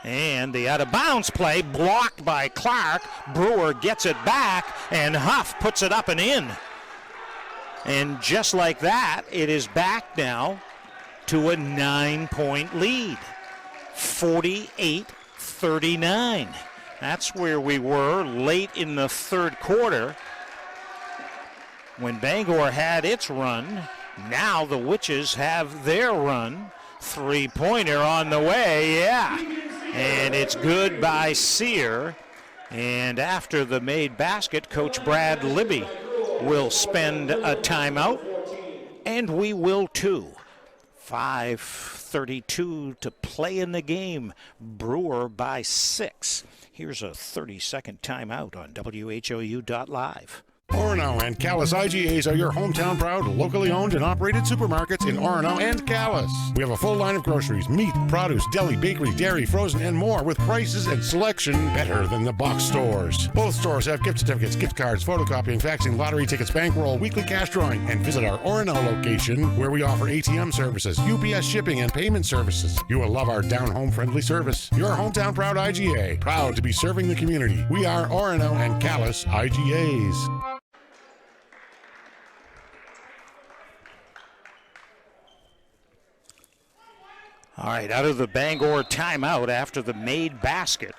And the out-of-bounds play blocked by Clark. Brewer gets it back, and Huff puts it up and in. And just like that, it is back now to a 9-point lead. 48-39. That's where we were late in the 3rd quarter when Bangor had its run. Now the Witches have their run. 3-pointer on the way, yeah. And it's good by Sear. And after the made basket, Coach Brad Libby will spend a timeout, and we will too. 5:32 to play in the game. Brewer by 6. Here's a 30-second timeout on WHOU.live. Orono and Calais IGAs are your hometown proud, locally owned and operated supermarkets in Orono and Calais. We have a full line of groceries, meat, produce, deli, bakery, dairy, frozen, and more with prices and selection better than the box stores. Both stores have gift certificates, gift cards, photocopying, faxing, lottery tickets, bankroll, weekly cash drawing, and visit our Orono location where we offer ATM services, UPS shipping, and payment services. You will love our down-home friendly service. Your hometown proud IGA, proud to be serving the community. We are Orono and Calais IGAs. All right, out of the Bangor timeout after the made basket.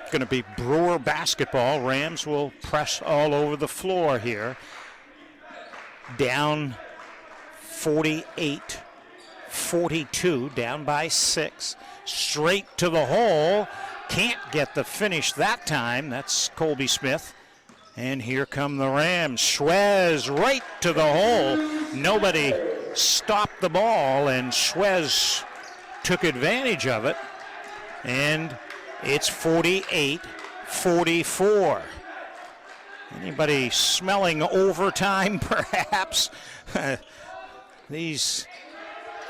It's going to be Brewer basketball. Rams will press all over the floor here. Down 48-40. 42, down by 6. Straight to the hole. Can't get the finish that time. That's Colby Smith. And here come the Rams. Schwez right to the hole. Nobody stopped the ball, and Schwez took advantage of it. And it's 48-44. Anybody smelling overtime, perhaps? These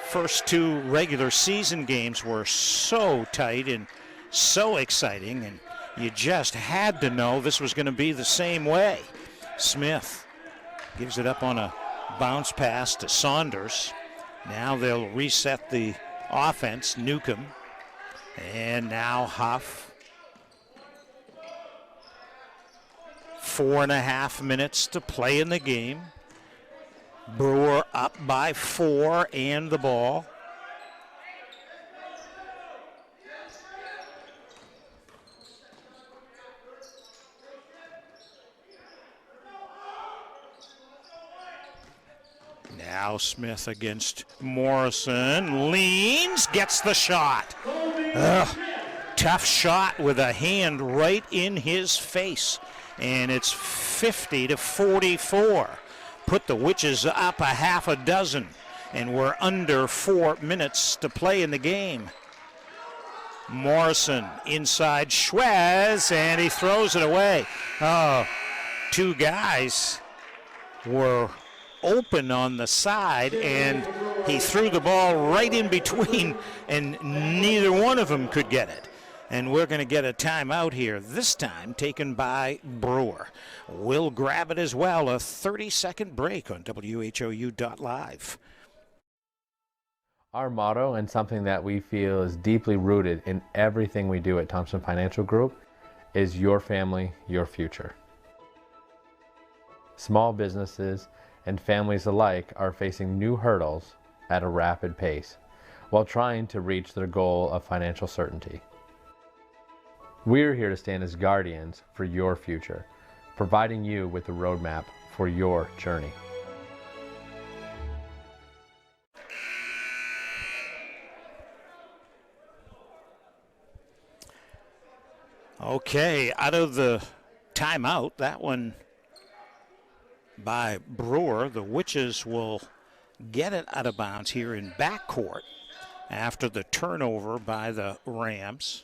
first 2 regular season games were so tight and so exciting, and you just had to know this was going to be the same way. Smith gives it up on a bounce pass to Saunders. Now they'll reset the offense. Newcomb. And now Huff. 4.5 minutes to play in the game. Brewer up by 4 and the ball. Now Smith against Morrison. Leans, gets the shot. Tough shot with a hand right in his face. And it's 50-44. Put the Witches up a half a dozen. And we're under 4 minutes to play in the game. Morrison inside Schwez, and he throws it away. Oh, 2 guys were open on the side, and he threw the ball right in between, and neither one of them could get it. And we're going to get a timeout here, this time taken by Brewer. We'll grab it as well, a 30-second break on WHOU.live. Our motto, and something that we feel is deeply rooted in everything we do at Thompson Financial Group, is your family, your future. Small businesses and families alike are facing new hurdles at a rapid pace while trying to reach their goal of financial certainty. We're here to stand as guardians for your future, providing you with a roadmap for your journey. Okay, out of the timeout, that one by Brewer. The Witches will get it out of bounds here in backcourt after the turnover by the Rams.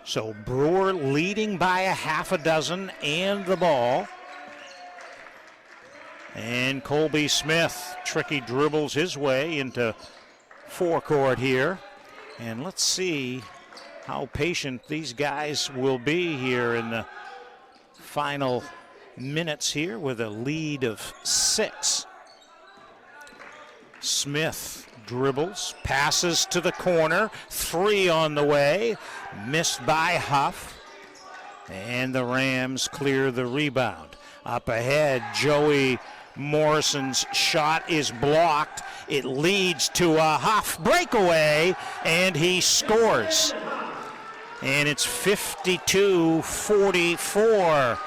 So Brewer leading by a half a dozen and the ball. And Colby Smith, tricky dribbles his way into forecourt here. And let's see how patient these guys will be here in the final minutes here with a lead of 6. Smith dribbles, passes to the corner, 3 on the way, missed by Huff, and the Rams clear the rebound. Up ahead, Joey Morrison's shot is blocked. It leads to a Huff breakaway, and he scores. And it's 52-44,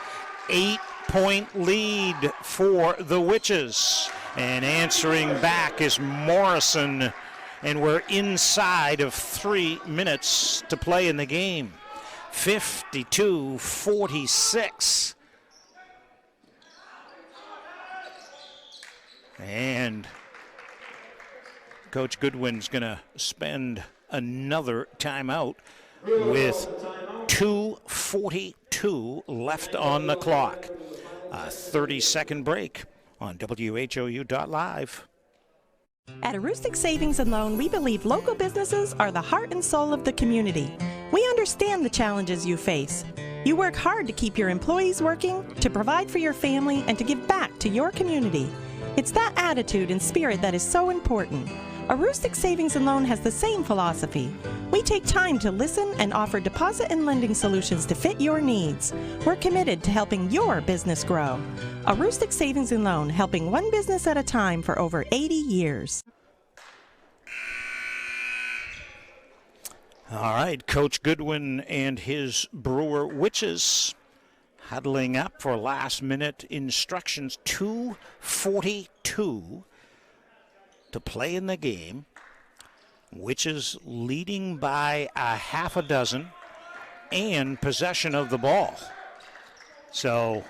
8-point lead for the Witches. And answering back is Morrison, and we're inside of 3 minutes to play in the game. 52-46. And Coach Goodwin's going to spend another timeout with 2:42 left on the clock. A 30-second break on WHOU.live. At Aroostook Savings and Loan, we believe local businesses are the heart and soul of the community. We understand the challenges you face. You work hard to keep your employees working, to provide for your family, and to give back to your community. It's that attitude and spirit that is so important. Aroostook Savings and Loan has the same philosophy. We take time to listen and offer deposit and lending solutions to fit your needs. We're committed to helping your business grow. Aroostook Savings and Loan, helping one business at a time for over 80 years. All right, Coach Goodwin and his Brewer Witches huddling up for last-minute instructions. 2:42 to play in the game. Witches leading by a half a dozen and possession of the ball. So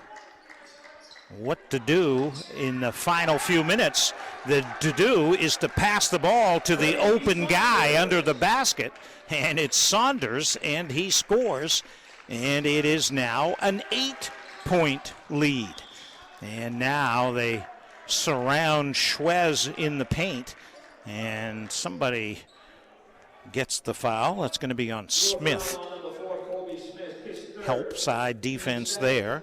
what to do in the final few minutes? The to do is to pass the ball to the open guy under the basket, and it's Saunders, and he scores, and it is now an 8-point lead. And now they surround Schwez in the paint, and somebody gets the foul. That's going to be on Smith. Help side defense there.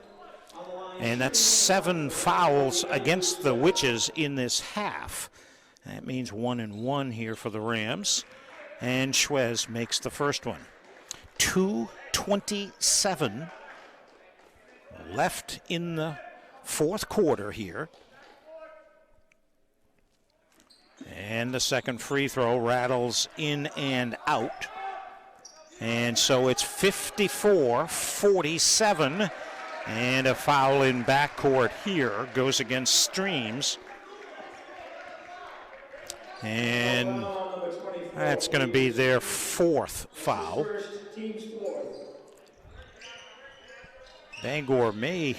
And that's 7 fouls against the Witches in this half. That means 1-1 here for the Rams. And Schwez makes the first one. 2:27 left in the fourth quarter here. And the second free throw rattles in and out. And so it's 54-47. And a foul in backcourt here goes against Streams. And that's going to be their 4th foul. Bangor may,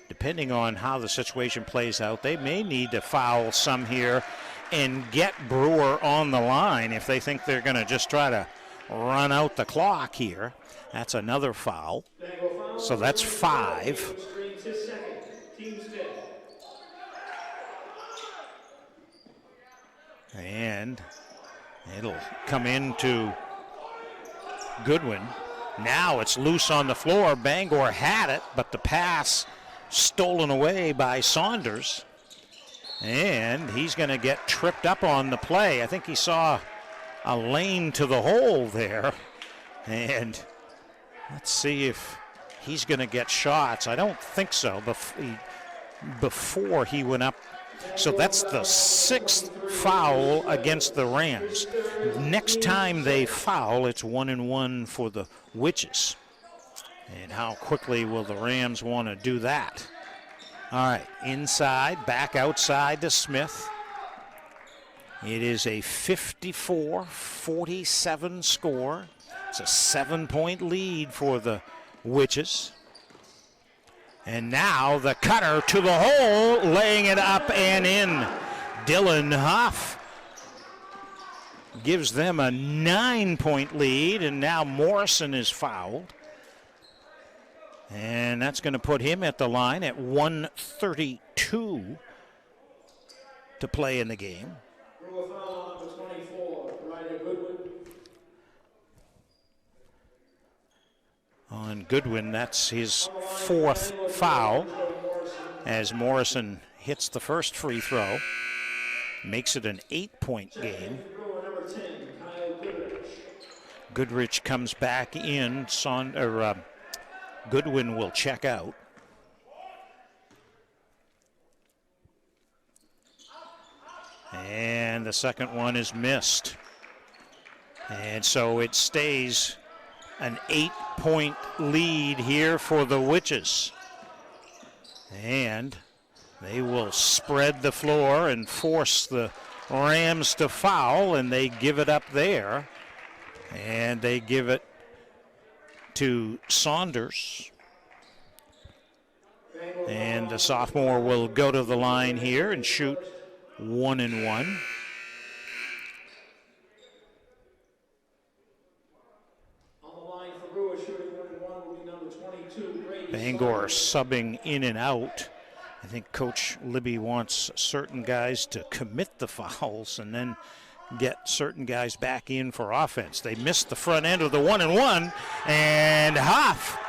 depending on how the situation plays out, they may need to foul some here and get Brewer on the line if they think they're going to just try to run out the clock here. That's another foul. So that's 5. And it'll come into Goodwin. Now it's loose on the floor. Bangor had it, but the pass stolen away by Saunders. And he's going to get tripped up on the play. I think he saw a lane to the hole there. And let's see if he's going to get shots. I don't think so before he went up. So that's the 6th foul against the Rams. Next time they foul, it's 1-1 for the Witches. And how quickly will the Rams want to do that? All right, inside, back outside to Smith. It is a 54-47 score. It's a 7-point lead for the Witches. And now the cutter to the hole, laying it up and in. Dylan Huff gives them a 9-point lead, and now Morrison is fouled. And that's going to put him at the line at 1:32 to play in the game. On Goodwin, that's his 4th foul as Morrison hits the first free throw. Makes it an 8-point game. Goodrich comes back in. Goodwin will check out. And the second one is missed. And so it stays an 8-point lead here for the Witches. And they will spread the floor and force the Rams to foul, and they give it up there. And they give it to Saunders. And the sophomore will go to the line here and shoot 1-1. Bangor subbing in and out. I think Coach Libby wants certain guys to commit the fouls and then get certain guys back in for offense. They missed the front end of the 1-1, and Huff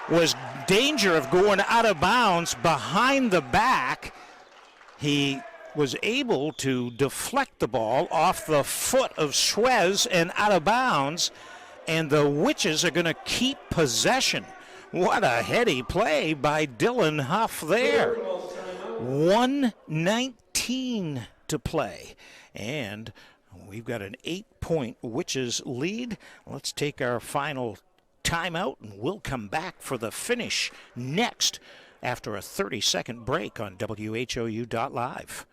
was danger of going out of bounds behind the back. He was able to deflect the ball off the foot of Schwez and out of bounds, and the Witches are going to keep possession. What a heady play by Dylan Huff there. 1:19 to play. And we've got an 8-point Witches lead. Let's take our final timeout, and we'll come back for the finish next after a 30-second break on WHOU.live.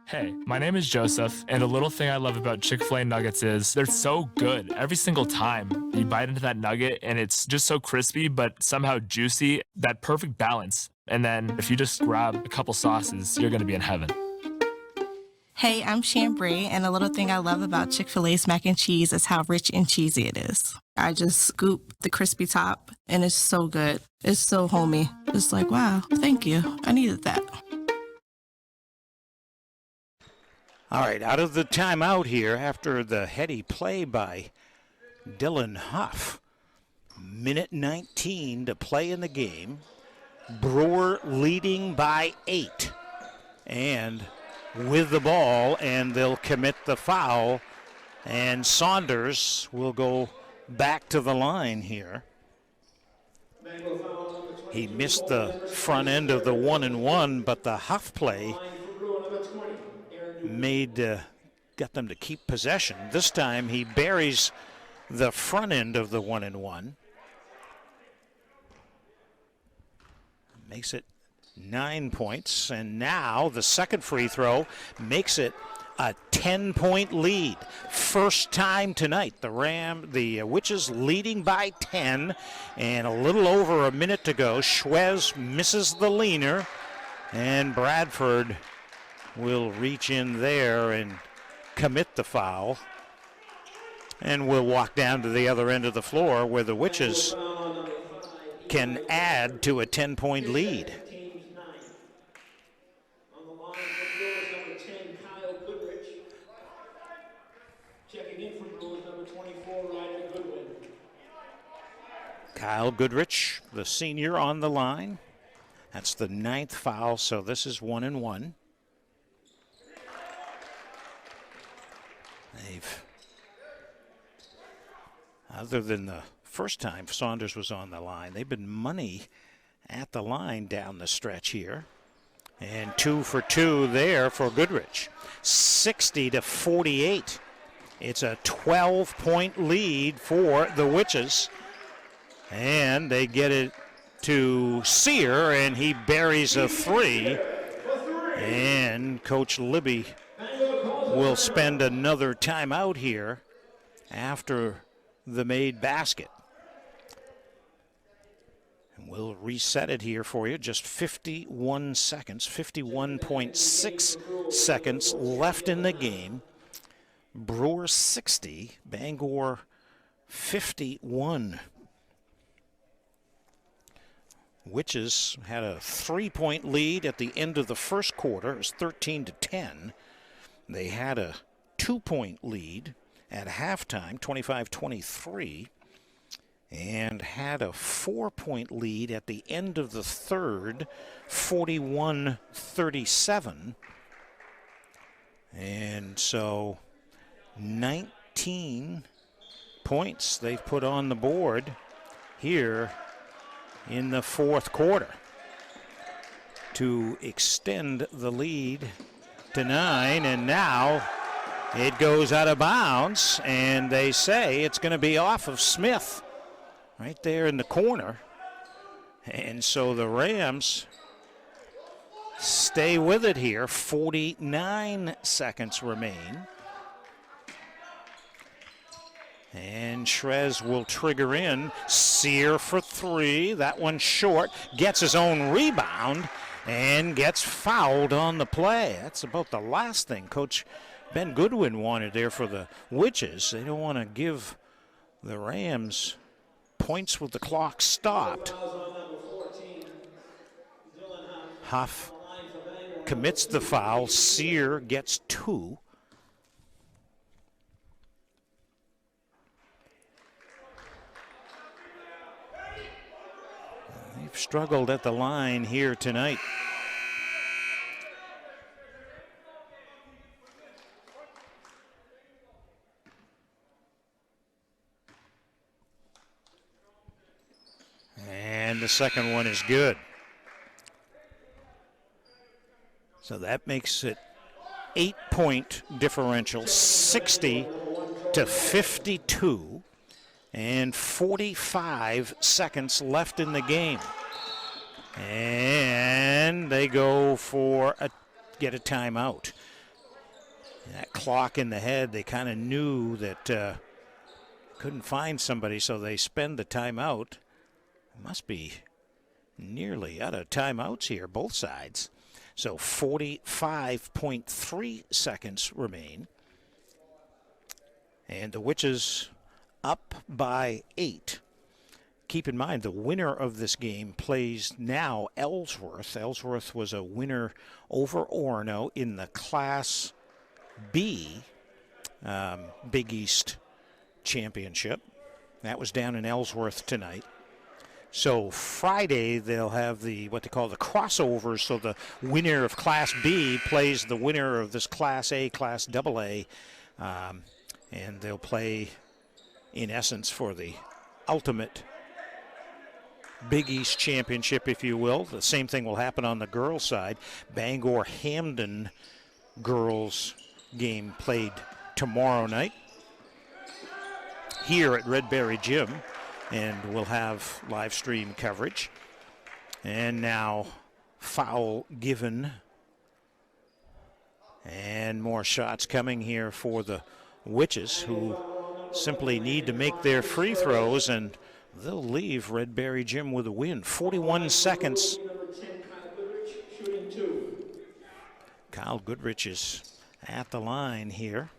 Hey, my name is Joseph, and the little thing I love about Chick-fil-A nuggets is they're so good every single time. You bite into that nugget, and it's just so crispy, but somehow juicy, that perfect balance. And then if you just grab a couple sauces, you're going to be in heaven. Hey, I'm Chambray, and the little thing I love about Chick-fil-A's mac and cheese is how rich and cheesy it is. I just scoop the crispy top, and it's so good. It's so homey. It's like, wow, thank you. I needed that. All right, out of the timeout here after the heady play by Dylan Huff. Minute 19 to play in the game. Brewer leading by 8. And with the ball, and they'll commit the foul. And Saunders will go back to the line here. He missed the front end of the 1-and-1, but the Huff play got them to keep possession. This time he buries the front end of the 1-and-1. Makes it 9 points, and now the second free throw makes it a 10-point lead. First time tonight, the Witches leading by 10, and a little over a minute to go. Schwez misses the leaner, and Bradford will reach in there and commit the foul. And we'll walk down to the other end of the floor where the Witches can add to a 10-point lead. Kyle Goodrich, the senior, on the line. That's the 9th foul, so this is 1-and-1. Other than the first time Saunders was on the line, they've been money at the line down the stretch here. And 2 for 2 there for Goodrich. 60-48. It's a 12-point lead for the Witches. And they get it to Sear, and he buries a 3. And Coach Libby will spend another timeout here after the made basket. And we'll reset it here for you. Just 51 seconds, 51.6 seconds left in the game. Brewer 60, Bangor 51. Witches had a 3-point lead at the end of the first quarter. It was 13-10. They had a 2-point lead at halftime, 25-23, and had a 4-point lead at the end of the third, 41-37. And so 19 points they've put on the board here in the fourth quarter to extend the lead to 9, and now it goes out of bounds, and they say it's going to be off of Smith right there in the corner. And so the Rams stay with it here. 49 seconds remain. And Shrez will trigger in. Sear for 3. That one short. Gets his own rebound and gets fouled on the play. That's about the last thing Coach Ben Goodwin wanted there for the Witches. They don't want to give the Rams points with the clock stopped. Huff commits the foul. Sear gets 2. They've struggled at the line here tonight. And the second one is good. So that makes it 8-point differential, 60-52, and 45 seconds left in the game. And they go for get a timeout. That clock in the head, they kind of knew that couldn't find somebody, so they spend the timeout. Must be nearly out of timeouts here, both sides. So 45.3 seconds remain. And the Witches up by 8. Keep in mind, the winner of this game plays now Ellsworth. Ellsworth was a winner over Orono in the Class B Big East Championship. That was down in Ellsworth tonight. So Friday they'll have what they call the crossovers. So the winner of Class B plays the winner of this Class A, Class AA, and they'll play, in essence, for the ultimate Big East Championship, if you will. The same thing will happen on the girls' side. Bangor-Hamden girls game played tomorrow night here at Redberry Gym, and we'll have live stream coverage. And now foul given, and more shots coming here for the Witches, who simply need to make their free throws, and they'll leave Redberry Gym with a win. 41 seconds. Kyle Goodrich is at the line here.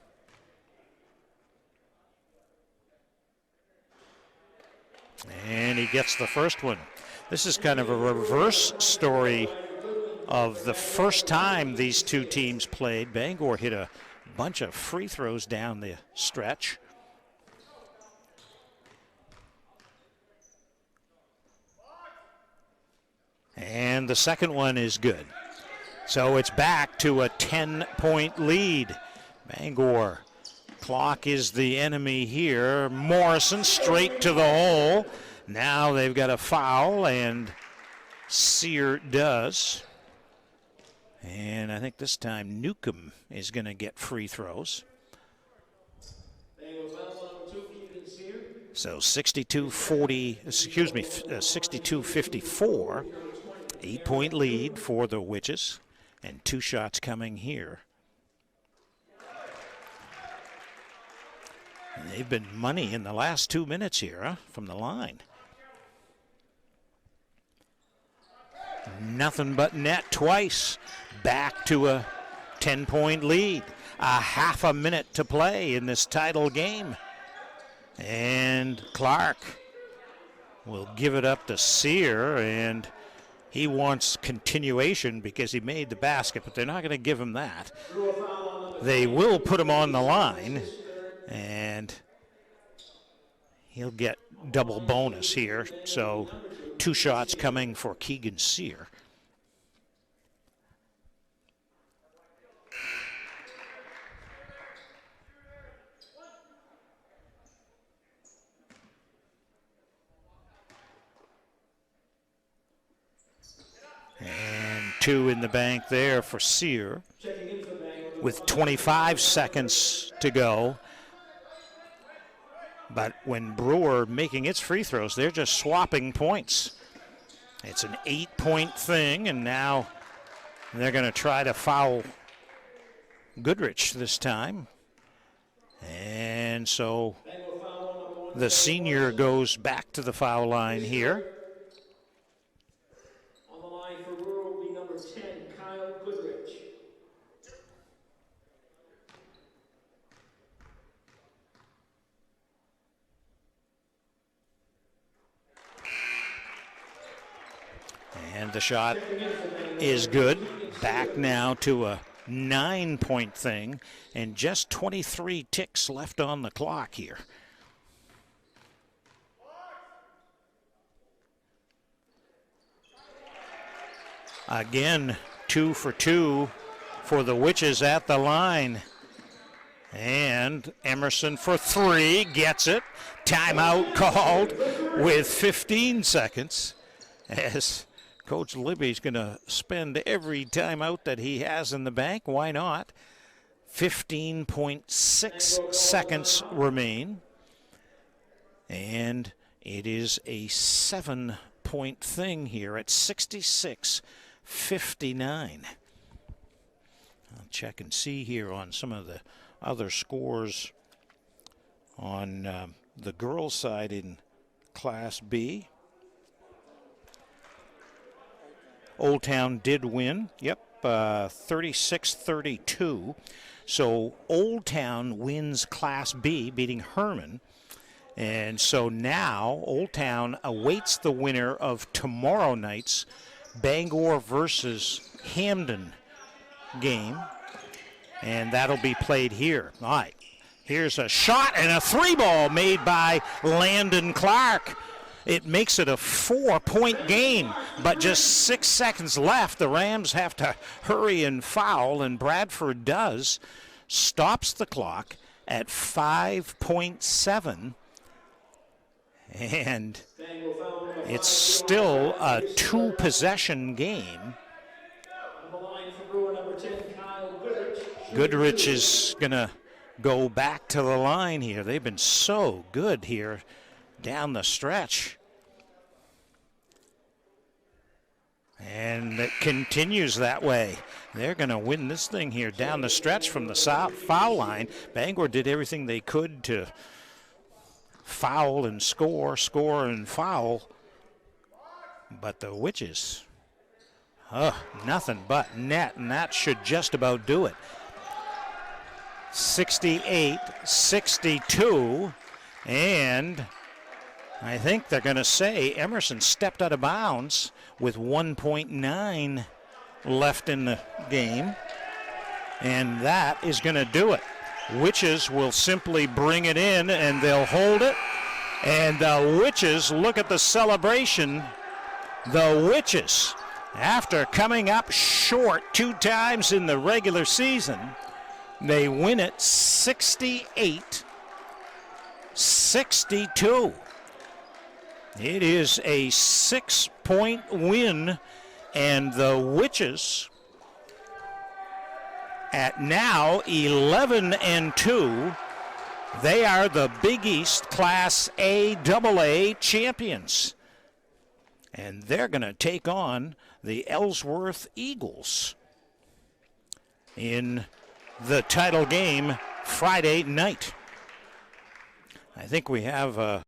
And he gets the first one. This is kind of a reverse story of the first time these two teams played. Bangor hit a bunch of free throws down the stretch. And the second one is good. So it's back to a 10-point lead. Bangor, clock is the enemy here. Morrison straight to the hole. Now they've got a foul, and Sear does. And I think this time Newcomb is going to get free throws. So 62-54. 8-point lead for the Witches, and 2 shots coming here. And they've been money in the last 2 minutes here, from the line. Nothing but net twice. Back to a 10-point lead. A half a minute to play in this title game. And Clark will give it up to Sear, and he wants continuation because he made the basket, but they're not going to give him that. They will put him on the line, and he'll get double bonus here. So 2 shots coming for Keegan Sear. And 2 in the bank there for Sear with 25 seconds to go. But when Brewer making its free throws, they're just swapping points. It's an 8-point thing, and now they're going to try to foul Goodrich this time. And so the senior goes back to the foul line here. And the shot is good. Back now to a 9-point thing, and just 23 ticks left on the clock here. Again, 2 for 2 for the Witches at the line. And Emerson for 3, gets it. Timeout called with 15 seconds as Coach Libby's going to spend every timeout that he has in the bank. Why not? 15.6 seconds remain. And it is a 7-point thing here at 66-59. I'll check and see here on some of the other scores on the girls' side in Class B. Old Town did win, 36-32. So Old Town wins Class B, beating Herman. And so now Old Town awaits the winner of tomorrow night's Bangor versus Hamden game. And that'll be played here. All right, here's a shot and a 3-ball made by Landon Clark. It makes it a 4-point game, but just 6 seconds left. The Rams have to hurry and foul, and Bradford does. Stops the clock at 5.7. And it's still a 2-possession game. Goodrich is going to go back to the line here. They've been so good here down the stretch. And it continues that way. They're going to win this thing here down the stretch from the foul line. Bangor did everything they could to foul and score and foul. But the Witches, nothing but net, and that should just about do it. 68-62, and I think they're going to say Emerson stepped out of bounds with 1.9 left in the game, and that is going to do it. Witches will simply bring it in, and they'll hold it, and the Witches, look at the celebration. The Witches, after coming up short 2 times in the regular season, they win it 68-62. It is a 6-point win, and the Witches at now 11-2. They are the Big East Class A AA champions. And they're going to take on the Ellsworth Eagles in the title game Friday night. I think we have